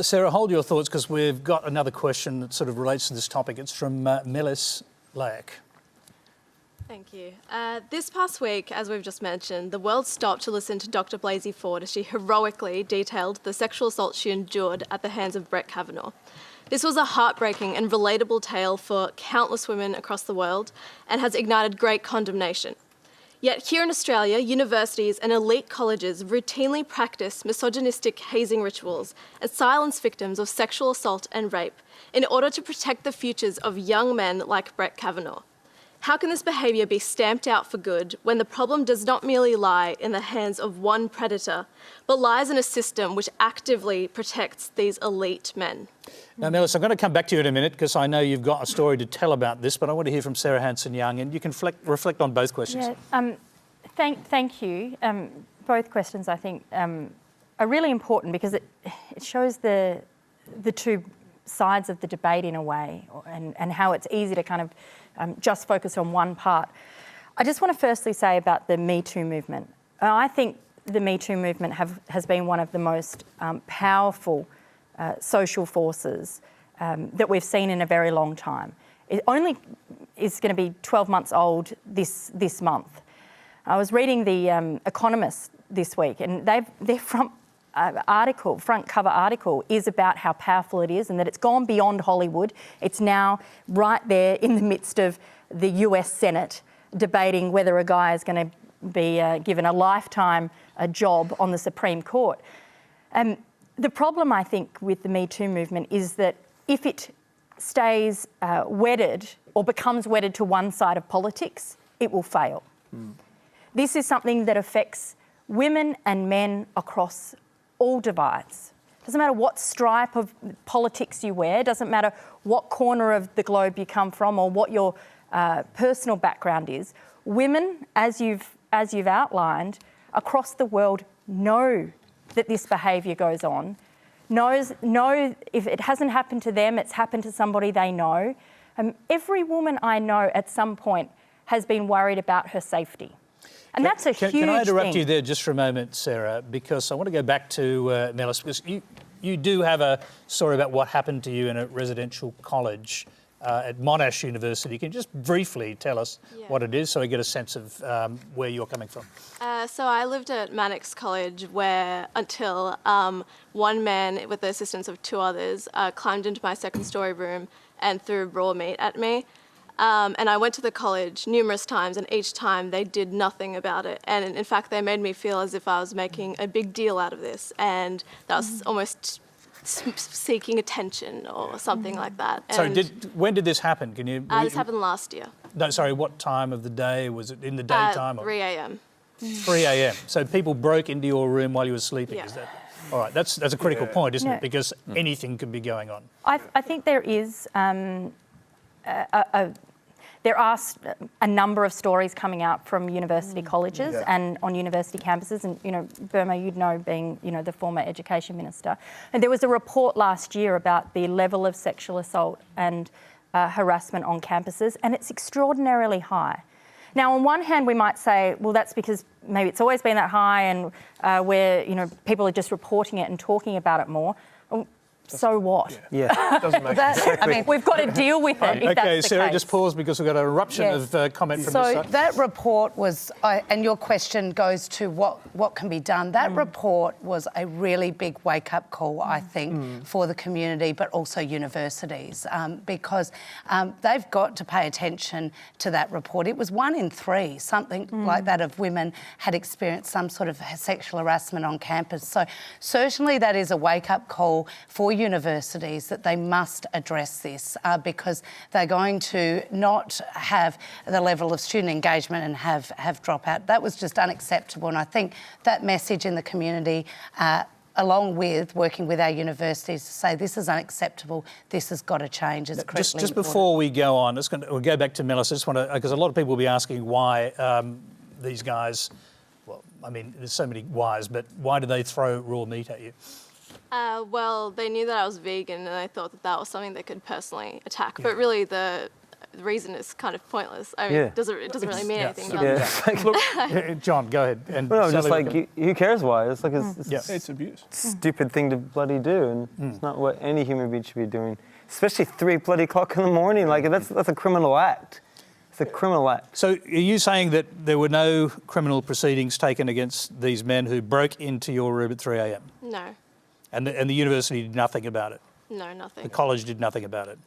Sarah, hold your thoughts because we've got another question that sort of relates to this topic. It's from Melis Layak. Thank you. This past week, as we've just mentioned, the world stopped to listen to Dr. Blasey Ford as she heroically detailed the sexual assault she endured at the hands of Brett Kavanaugh. This was a heartbreaking and relatable tale for countless women across the world and has ignited great condemnation. Yet here in Australia, universities and elite colleges routinely practice misogynistic hazing rituals and silence victims of sexual assault and rape in order to protect the futures of young men like Brett Kavanaugh. How can this behaviour be stamped out for good when the problem does not merely lie in the hands of one predator, but lies in a system which actively protects these elite men? Now, Melis, I'm going to come back to you in a minute because I know you've got a story to tell about this, but I want to hear from Sarah Hanson-Young, and you can reflect on both questions. Yeah, thank you. Both questions, I think, are really important because it shows the two sides of the debate in a way, and how it's easy to kind of just focus on one part. I just want to firstly say about the MeToo movement. I think the MeToo movement has been one of the most powerful social forces that we've seen in a very long time. It only is going to be 12 months old this month. I was reading The Economist this week, and their front cover article is about how powerful it is and that it's gone beyond Hollywood. It's now right there in the midst of the US Senate debating whether a guy is going to be given a lifetime job on the Supreme Court. The problem, I think, with the Me Too movement is that if it stays wedded or becomes wedded to one side of politics, it will fail. This is something that affects women and men across all divides. Doesn't matter what stripe of politics you wear, doesn't matter what corner of the globe you come from or what your personal background is. Women, as you've outlined, across the world know that this behaviour goes on, know if it hasn't happened to them, it's happened to somebody they know. Every woman I know at some point has been worried about her safety. And that's a huge thing. Can I interrupt you there just for a moment, Sarah, because I want to go back to Melis, because you do have a story about what happened to you in a residential college at Monash University. Can you just briefly tell us what it is so we get a sense of where you're coming from? So I lived at Mannix College where until one man, with the assistance of two others, climbed into my second story room and threw raw meat at me. And I went to the college numerous times, and each time they did nothing about it. And in fact, they made me feel as if I was making a big deal out of this, and that was almost seeking attention or something like that. So when did this happen? Can you? This happened last year. No, sorry. What time of the day was it? In the daytime? 3 a.m. 3 a.m. So people broke into your room while you were sleeping. Yeah. Is that? All right. That's a critical point, isn't it? Because anything could be going on. I think there is. There are a number of stories coming out from university colleges and on university campuses, and Burma, you'd know, being the former education minister. And there was a report last year about the level of sexual assault and harassment on campuses, and it's extraordinarily high. Now, on one hand, we might say, well, that's because maybe it's always been that high and where, people are just reporting it and talking about it more. So what? Yeah. Doesn't make sense. I mean, we've got to deal with it. If Okay, that's the Sarah, case. just pause because we've got an eruption of comment from this So side. that report was, and your question goes to what can be done. That report was a really big wake-up call, I think, for the community, but also universities, because they've got to pay attention to that report. It was 1 in 3, something like that, of women had experienced some sort of sexual harassment on campus. So certainly that is a wake-up call for universities that they must address this because they're going to not have the level of student engagement and have dropout. That was just unacceptable, and I think that message in the community along with working with our universities to say this is unacceptable, this has got to change. It's critically Just important. before we go on, we'll go back to Melissa. I just want to, because a lot of people will be asking why these guys, well, I mean, there's so many whys, but why do they throw raw meat at you? Well, they knew that I was vegan and they thought that was something they could personally attack. But really, the reason is kind of pointless. I mean, it doesn't really mean anything. John, go ahead. And Well, no, Sally, just like, who cares why? It's like It's abuse. stupid thing to bloody do, and it's not what any human being should be doing. Especially 3 bloody o'clock in the morning. Like, that's a criminal act. It's a criminal act. So are you saying that there were no criminal proceedings taken against these men who broke into your room at 3 a.m? No, And the university did nothing about it? no, nothing. The college did nothing about it?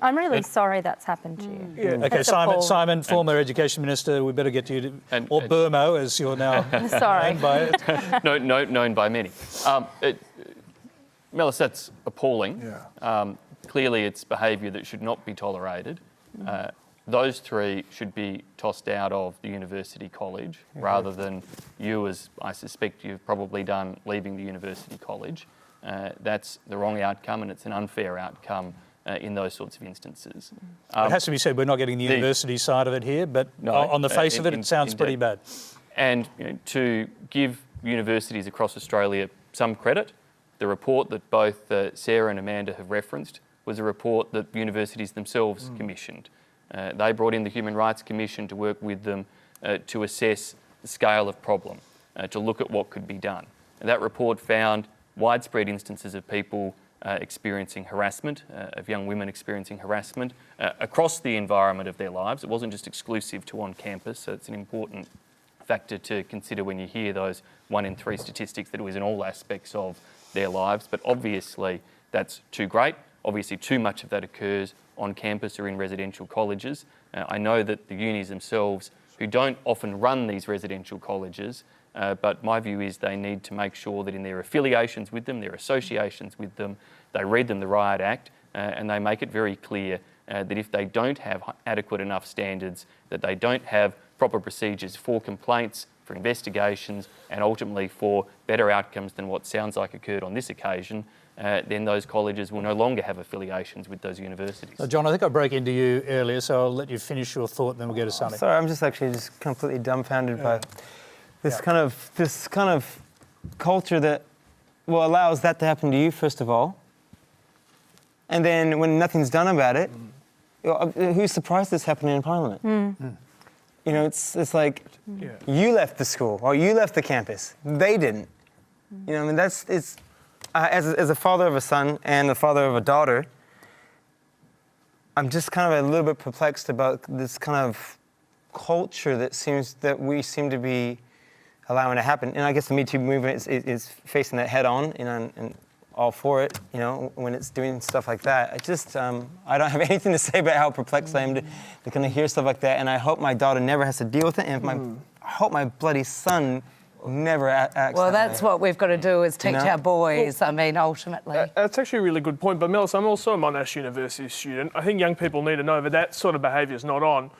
I'm really sorry that's happened to you. Yeah. Okay, That's Simon, appalling. former Education Minister, we better get to you, And- or Burmo, as you're now Sorry. known by it. known by many. Melissa, that's appalling. Yeah. Clearly, it's behaviour that should not be tolerated. Those 3 should be tossed out of the university college rather than you, as I suspect you've probably done, leaving the university college. That's the wrong outcome, and it's an unfair outcome in those sorts of instances. It has to be said, we're not getting the university side of it here, but No, on the face of it, it sounds pretty bad. And to give universities across Australia some credit, the report that both Sarah and Amanda have referenced was a report that universities themselves commissioned. They brought in the Human Rights Commission to work with them to assess the scale of problem, to look at what could be done. And that report found widespread instances of people experiencing harassment, of young women experiencing harassment across the environment of their lives. It wasn't just exclusive to on campus, so it's an important factor to consider when you hear those 1 in 3 statistics, that it was in all aspects of their lives. But obviously that's too great. Obviously too much of that occurs on campus or in residential colleges. I know that the unis themselves, who don't often run these residential colleges, but my view is they need to make sure that in their affiliations with them, their associations with them, they read them the Riot Act and they make it very clear that if they don't have adequate enough standards, that they don't have proper procedures for complaints, for investigations, and ultimately for better outcomes than what sounds like occurred on this occasion, then those colleges will no longer have affiliations with those universities. So John, I think I broke into you earlier, so I'll let you finish your thought, and then we'll go to Sali. Sorry, I'm just completely dumbfounded by this kind of culture that allows that to happen to you, first of all. And then when nothing's done about it, who's surprised this happening in Parliament? You know, it's like you left the school or you left the campus. They didn't. You know, I mean, as a father of a son and a father of a daughter, I'm just kind of a little bit perplexed about this kind of culture that we seem to be allowing to happen. And I guess the Me Too movement is facing that head on, you know, and all for it, you know, when it's doing stuff like that. I don't have anything to say about how perplexed I am to kind of hear stuff like that. And I hope my daughter never has to deal with it. And I hope my bloody son never acts Well, that that's way. what we've got to do is teach our boys, I mean, ultimately. That's actually a really good point. But Melissa, I'm also a Monash University student. I think young people need to know that sort of behaviour is not on.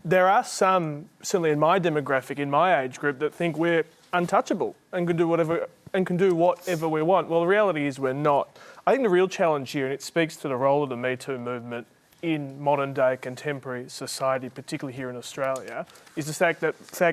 There are some, certainly in my demographic, in my age group, that think we're untouchable and can do whatever we want. Well, the reality is we're not. I think the real challenge here, and it speaks to the role of the Me Too movement in modern day contemporary society, particularly here in Australia, is the fact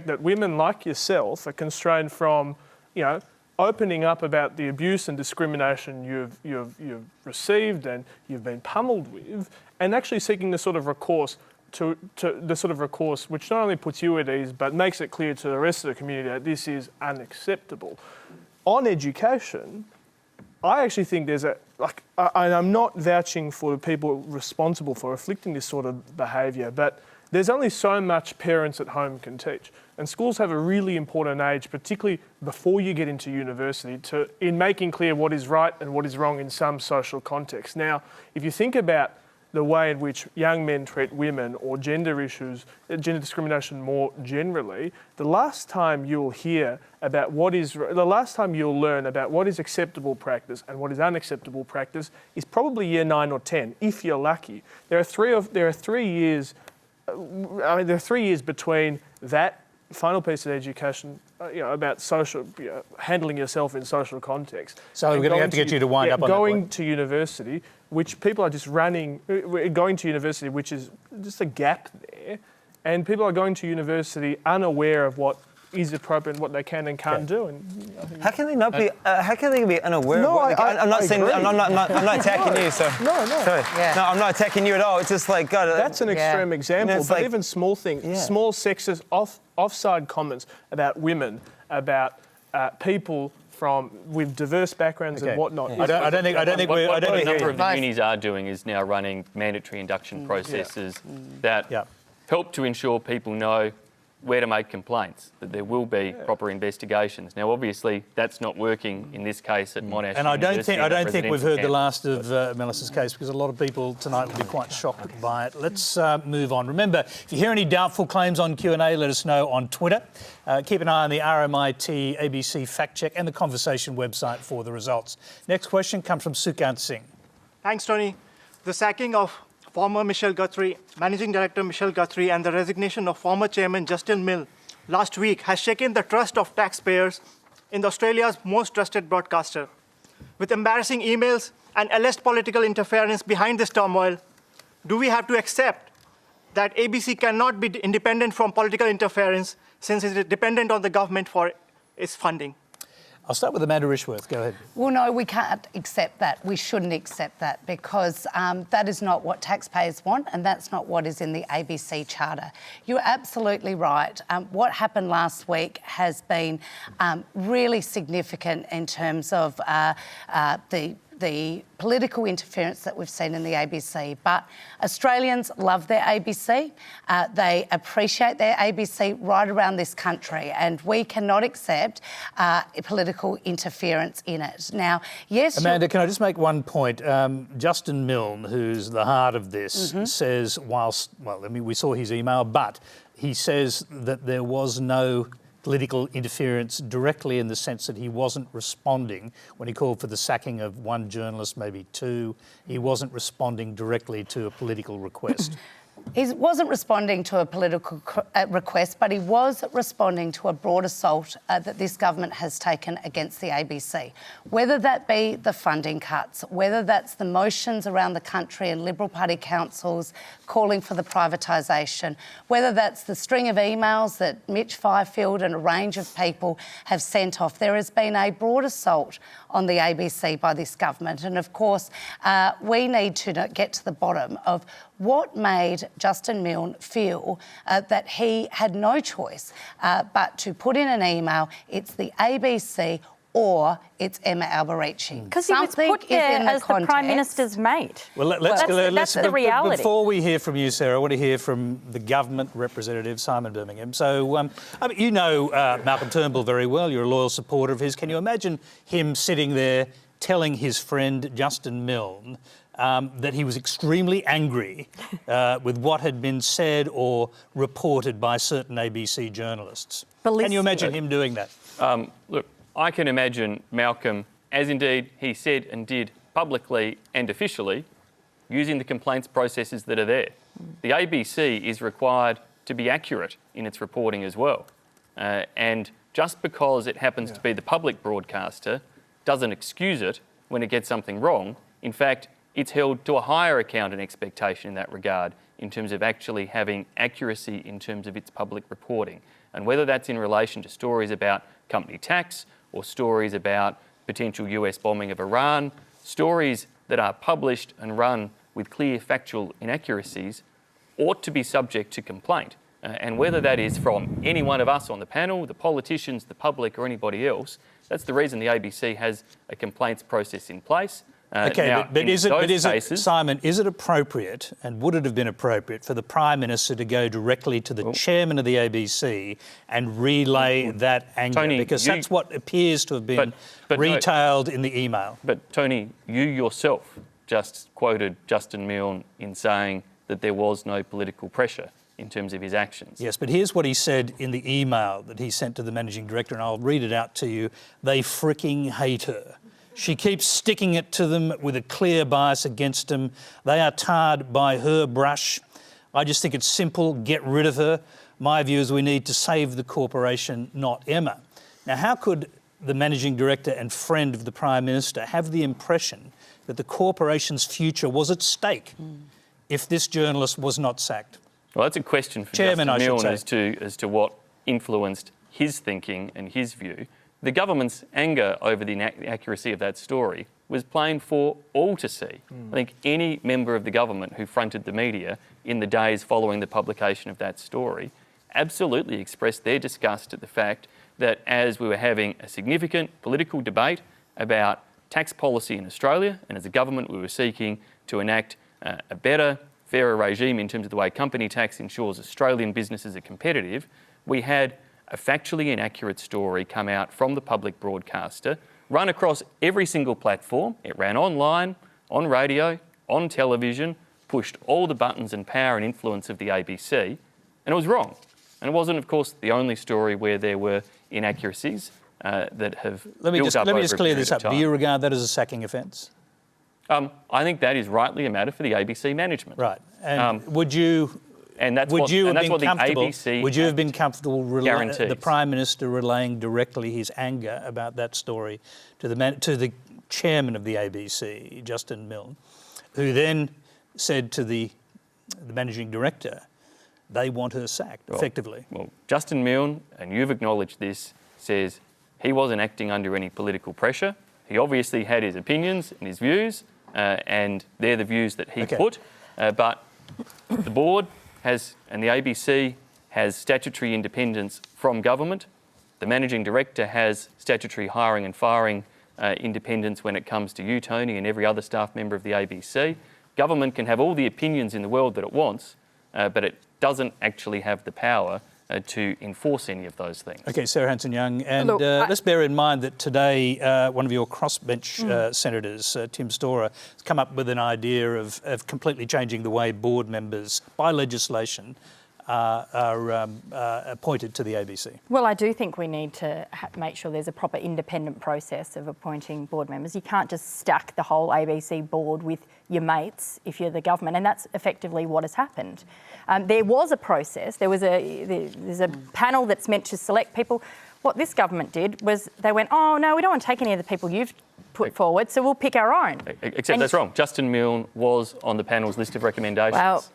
that women like yourself are constrained from, you know, opening up about the abuse and discrimination you've received and you've been pummeled with, and actually seeking the sort of recourse to the sort of recourse which not only puts you at ease but makes it clear to the rest of the community that this is unacceptable. On education, I actually think there's and I'm not vouching for the people responsible for inflicting this sort of behaviour, but there's only so much parents at home can teach. And schools have a really important age, particularly before you get into university, in making clear what is right and what is wrong in some social context. Now, if you think about the way in which young men treat women or gender issues, gender discrimination more generally, the last time you'll learn about what is acceptable practice and what is unacceptable practice is probably year 9 or 10, if you're lucky. There are 3 years. There are 3 years between that final piece of education, about social, handling yourself in social context. So we're going to have to get you to wind up on going to university, which people are just going to university, which is just a gap there, and people are going to university unaware of what is appropriate and what they can and can't do. And how can they not be? How can they be unaware? No, of what I'm not saying. I'm not attacking you. So no. Sorry. Yeah. No, I'm not attacking you at all. It's just like God. That's an extreme example. But even small things, small sexist, offside comments about women, about people with diverse backgrounds and whatnot. I don't think what a number of the unis are doing is now running mandatory induction processes that help to ensure people know where to make complaints, that there will be proper investigations. Now, obviously, that's not working in this case at Monash And I don't think we've heard the last of But Melissa's case, because a lot of people tonight will be quite shocked by it. Let's move on. Remember, if you hear any doubtful claims on Q&A, let us know on Twitter. Keep an eye on the RMIT ABC fact check and the Conversation website for the results. Next question comes from Sukant Singh. Thanks, Tony. The sacking of former Michelle Guthrie, Managing Director Michelle Guthrie, and the resignation of former Chairman Justin Milne last week has shaken the trust of taxpayers in Australia's most trusted broadcaster. With embarrassing emails and alleged political interference behind this turmoil, do we have to accept that ABC cannot be independent from political interference since it is dependent on the government for its funding? I'll start with Amanda Rishworth. Go ahead. Well, no, we can't accept that. We shouldn't accept that because that is not what taxpayers want and that's not what is in the ABC Charter. You're absolutely right. What happened last week has been really significant in terms of the political interference that we've seen in the ABC. But Australians love their ABC. They appreciate their ABC right around this country, and we cannot accept political interference in it. Now, yes... Amanda, can I just make one point? Justin Milne, who's the heart of this, says we saw his email, but he says that there was no political interference directly in the sense that he wasn't responding when he called for the sacking of one journalist, maybe two. He wasn't responding directly to a political request. He wasn't responding to a political request, but he was responding to a broad assault that this government has taken against the ABC. Whether that be the funding cuts, whether that's the motions around the country and Liberal Party councils calling for the privatisation, whether that's the string of emails that Mitch Fifield and a range of people have sent off, there has been a broad assault on the ABC by this government. And of course, we need to get to the bottom of what made Justin Milne feel that he had no choice but to put in an email, it's the ABC or it's Emma Alberici. Because he was put there as the Prime Minister's mate. Well, that's the reality. Before we hear from you, Sarah, I want to hear from the government representative, Simon Birmingham. So, you know Malcolm Turnbull very well. You're a loyal supporter of his. Can you imagine him sitting there telling his friend Justin Milne that he was extremely angry with what had been said or reported by certain ABC journalists? Can you imagine him doing that? Look, I can imagine Malcolm, as indeed he said and did publicly and officially, using the complaints processes that are there. The ABC is required to be accurate in its reporting as well. And just because it happens to be the public broadcaster doesn't excuse it when it gets something wrong. In fact, it's held to a higher account and expectation in that regard in terms of actually having accuracy in terms of its public reporting. And whether that's in relation to stories about company tax or stories about potential US bombing of Iran, stories that are published and run with clear factual inaccuracies ought to be subject to complaint. And whether that is from any one of us on the panel, the politicians, the public or anybody else, that's the reason the ABC has a complaints process in place. Simon, is it appropriate, and would it have been appropriate for the Prime Minister to go directly to the chairman of the ABC and relay that anger? Tony, because that's what appears to have been retailed in the email. But Tony, you yourself just quoted Justin Milne in saying that there was no political pressure in terms of his actions. Yes, but here's what he said in the email that he sent to the Managing Director, and I'll read it out to you. They fricking hate her. She keeps sticking it to them with a clear bias against them. They are tarred by her brush. I just think it's simple, get rid of her. My view is we need to save the corporation, not Emma. Now, how could the Managing Director and friend of the Prime Minister have the impression that the corporation's future was at stake if this journalist was not sacked? Well, that's a question for Chairman, Justin Milne as to what influenced his thinking and his view. The government's anger over the inaccuracy of that story was plain for all to see. I think any member of the government who fronted the media in the days following the publication of that story absolutely expressed their disgust at the fact that as we were having a significant political debate about tax policy in Australia, and as a government we were seeking to enact a better, fairer regime in terms of the way company tax ensures Australian businesses are competitive, we had a factually inaccurate story come out from the public broadcaster, run across every single platform. It ran online, on radio, on television, pushed all the buttons and power and influence of the ABC, and it was wrong. And it wasn't, of course, the only story where there were inaccuracies that have built up. Let me just clear this up. Do you regard that as a sacking offence? I think that is rightly a matter for the ABC management. Right. And would you have been comfortable the Prime Minister relaying directly his anger about that story to the chairman of the ABC, Justin Milne, who then said to the Managing Director, they want her sacked, effectively? Well, Justin Milne, and you've acknowledged this, says he wasn't acting under any political pressure. He obviously had his opinions and his views, and they're the views that he put. But the board and the ABC has statutory independence from government. The Managing Director has statutory hiring and firing independence when it comes to you, Tony, and every other staff member of the ABC. Government can have all the opinions in the world that it wants, but it doesn't actually have the power to enforce any of those things. OK, Sarah Hanson-Young, and let's bear in mind that today one of your crossbench senators, Tim Storer, has come up with an idea of completely changing the way board members, by legislation, are appointed to the ABC. Well, I do think we need to make sure there's a proper independent process of appointing board members. You can't just stack the whole ABC board with your mates if you're the government, and that's effectively what has happened. There was a process. There's a panel that's meant to select people. What this government did was they went, oh, no, we don't want to take any of the people you've put forward, so we'll pick our own. Except that's wrong. Justin Milne was on the panel's list of recommendations. Well,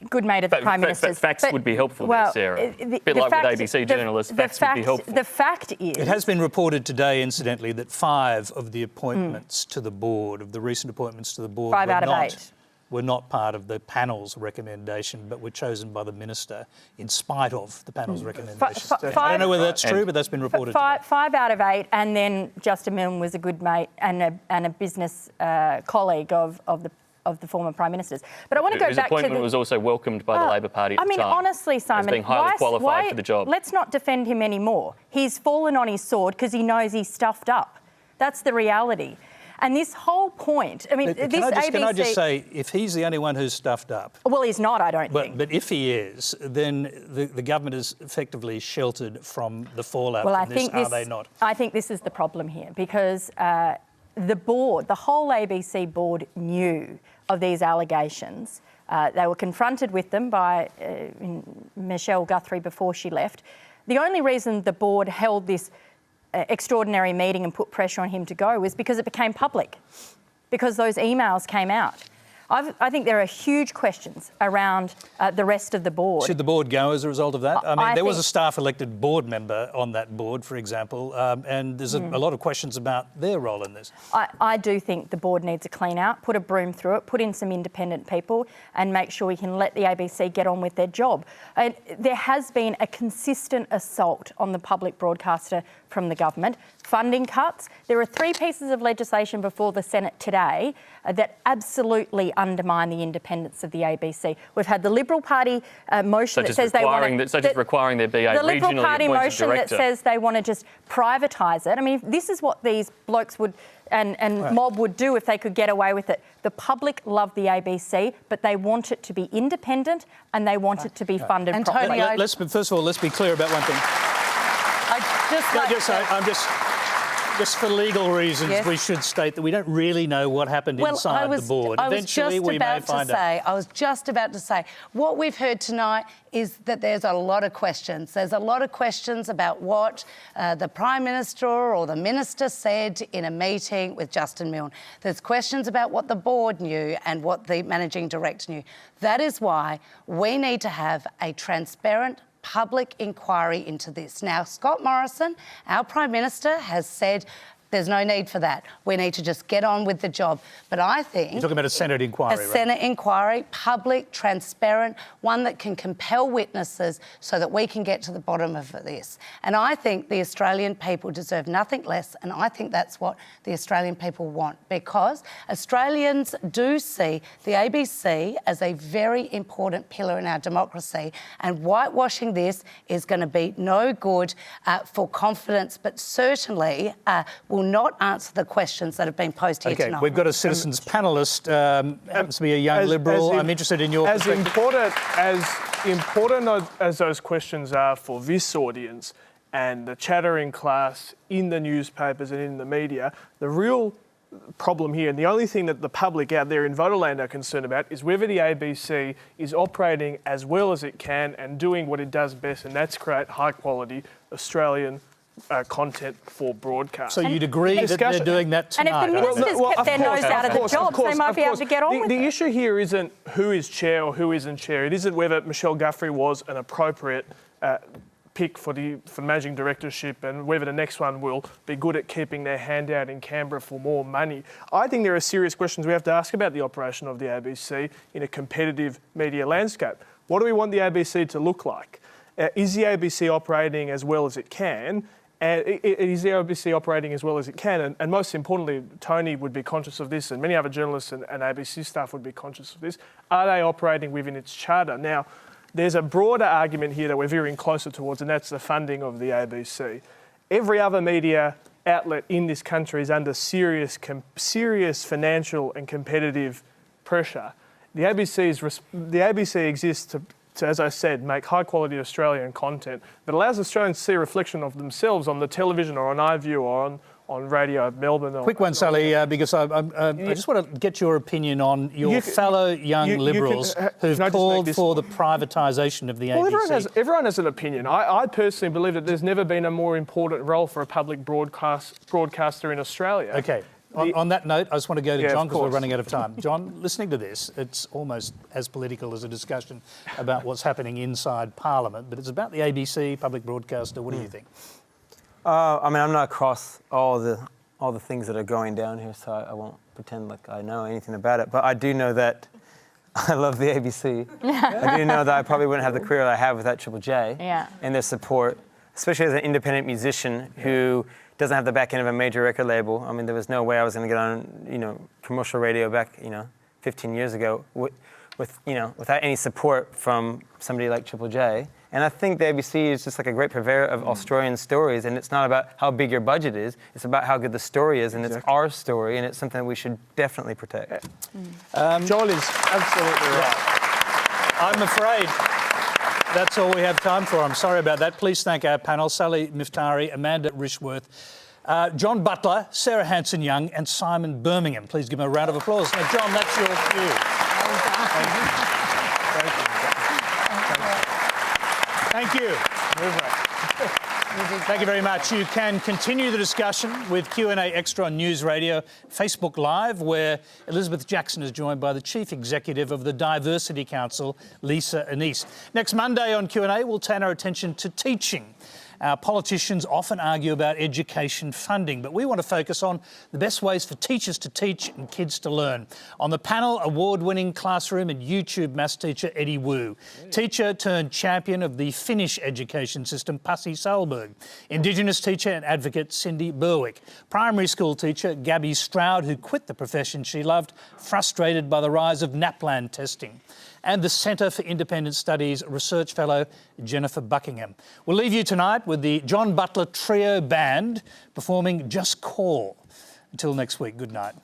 good mate of the Prime Minister's. Facts would be helpful there, Sarah. A bit like with ABC journalists, facts would be helpful. The fact is... It has been reported today, incidentally, that 5 of the appointments to the board, of the recent appointments to the board, 5 out of 8. Were not part of the panel's recommendation, but were chosen by the Minister in spite of the panel's recommendation. I don't know whether that's true, but that's been reported today. 5 out of 8, and then Justin Milne was a good mate and a business colleague of the former Prime Ministers. But I want to go back to... His appointment was also welcomed by the Labor Party at the time. Honestly, Simon... as being highly qualified for the job. Let's not defend him anymore. He's fallen on his sword because he knows he's stuffed up. That's the reality. And this whole point... I mean, can I just say, if he's the only one who's stuffed up... Well, he's not, I don't think. But if he is, then the government is effectively sheltered from the fallout from this, are they not? I think this is the problem here, because the board, the whole ABC board knew of these allegations. They were confronted with them by Michelle Guthrie before she left. The only reason the board held this extraordinary meeting and put pressure on him to go was because it became public, because those emails came out. I think there are huge questions around the rest of the board. Should the board go as a result of that? I mean, I there was a think- staff-elected board member on that board, for example, and there's a lot of questions about their role in this. I do think the board needs a clean out, put a broom through it, put in some independent people and make sure we can let the ABC get on with their job. And there has been a consistent assault on the public broadcaster from the government. Funding cuts. There are 3 pieces of legislation before the Senate today that absolutely undermine the independence of the ABC. We've had the Liberal Party motion that says they want to... Such as requiring there be a regionally appointed director. The Liberal Party motion that says they want to just privatise it. I mean, this is what these blokes would and mob would do if they could get away with it. The public love the ABC, but they want it to be independent and they want it to be funded properly. First of all, let's be clear about one thing. Just for legal reasons, we should state that we don't really know what happened inside the board. Eventually, we may find out. I was just about to say, what we've heard tonight is that there's a lot of questions. There's a lot of questions about what the Prime Minister or the Minister said in a meeting with Justin Milne. There's questions about what the board knew and what the Managing Director knew. That is why we need to have a transparent public inquiry into this. Now, Scott Morrison, our Prime Minister, has said there's no need for that. We need to just get on with the job. But I think... You're talking about a Senate inquiry, right? A Senate inquiry, public, transparent, one that can compel witnesses so that we can get to the bottom of this. And I think the Australian people deserve nothing less, and I think that's what the Australian people want, because Australians do see the ABC as a very important pillar in our democracy, and whitewashing this is going to be no good for confidence, but certainly will not answer the questions that have been posed here tonight. We've got a citizens panellist, happens to be a young Liberal. I'm interested in your perspective. Important as those questions are for this audience and the chattering class in the newspapers and in the media, the real problem here, and the only thing that the public out there in Voterland are concerned about, is whether the ABC is operating as well as it can and doing what it does best, and that's create high-quality Australian content for broadcast. So you'd agree that they're doing that tonight? And if the ministers kept their nose out of the jobs, they might be able to get on with it. The issue here isn't who is chair or who isn't chair. It isn't whether Michelle Guthrie was an appropriate pick for the managing directorship and whether the next one will be good at keeping their hand out in Canberra for more money. I think there are serious questions we have to ask about the operation of the ABC in a competitive media landscape. What do we want the ABC to look like? Is the ABC operating as well as it can? Is the ABC operating as well as it can? And most importantly, Tony would be conscious of this, and many other journalists and ABC staff would be conscious of this. Are they operating within its charter? Now, there's a broader argument here that we're veering closer towards, and that's the funding of the ABC. Every other media outlet in this country is under serious financial and competitive pressure. The ABC exists to, as I said, make high-quality Australian content that allows Australians to see a reflection of themselves on the television or on iView or on Radio Melbourne. Quick one, Sally, because I just want to get your opinion on your fellow young Liberals who've called for the privatisation of the ABC. Well, everyone has an opinion. I personally believe that there's never been a more important role for a public broadcaster in Australia. OK. On that note, I just want to go to John because we're running out of time. John, listening to this, it's almost as political as a discussion about what's happening inside Parliament, but it's about the ABC, public broadcaster. What do you think? I mean, I'm not across all the things that are going down here, so I won't pretend like I know anything about it. But I do know that I love the ABC. I do know that I probably wouldn't have the career I have without Triple J and their support, especially as an independent musician who doesn't have the back end of a major record label. I mean, there was no way I was going to get on, commercial radio back, 15 years ago without any support from somebody like Triple J. And I think the ABC is just like a great purveyor of Australian stories, and it's not about how big your budget is, it's about how good the story is, and it's our story, and it's something we should definitely protect. John is absolutely right. I'm afraid that's all we have time for. I'm sorry about that. Please thank our panel, Sali Miftari, Amanda Rishworth, John Butler, Sarah Hanson-Young, and Simon Birmingham. Please give them a round of applause. Now, John, that's your cue. Thank you. Thank you very much. You can continue the discussion with Q&A Extra on News Radio, Facebook Live, where Elizabeth Jackson is joined by the Chief Executive of the Diversity Council, Lisa Anise. Next Monday on Q&A, we'll turn our attention to teaching. Our politicians often argue about education funding, but we want to focus on the best ways for teachers to teach and kids to learn. On the panel, award-winning classroom and YouTube maths teacher Eddie Wu, teacher turned champion of the Finnish education system Pasi Sahlberg, Indigenous teacher and advocate Cindy Berwick, primary school teacher Gabby Stroud, who quit the profession she loved, frustrated by the rise of NAPLAN testing, and the Centre for Independent Studies research fellow Jennifer Buckingham. We'll leave you tonight with the John Butler Trio Band performing Just Call. Until next week, good night.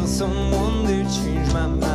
Someone that changed my mind.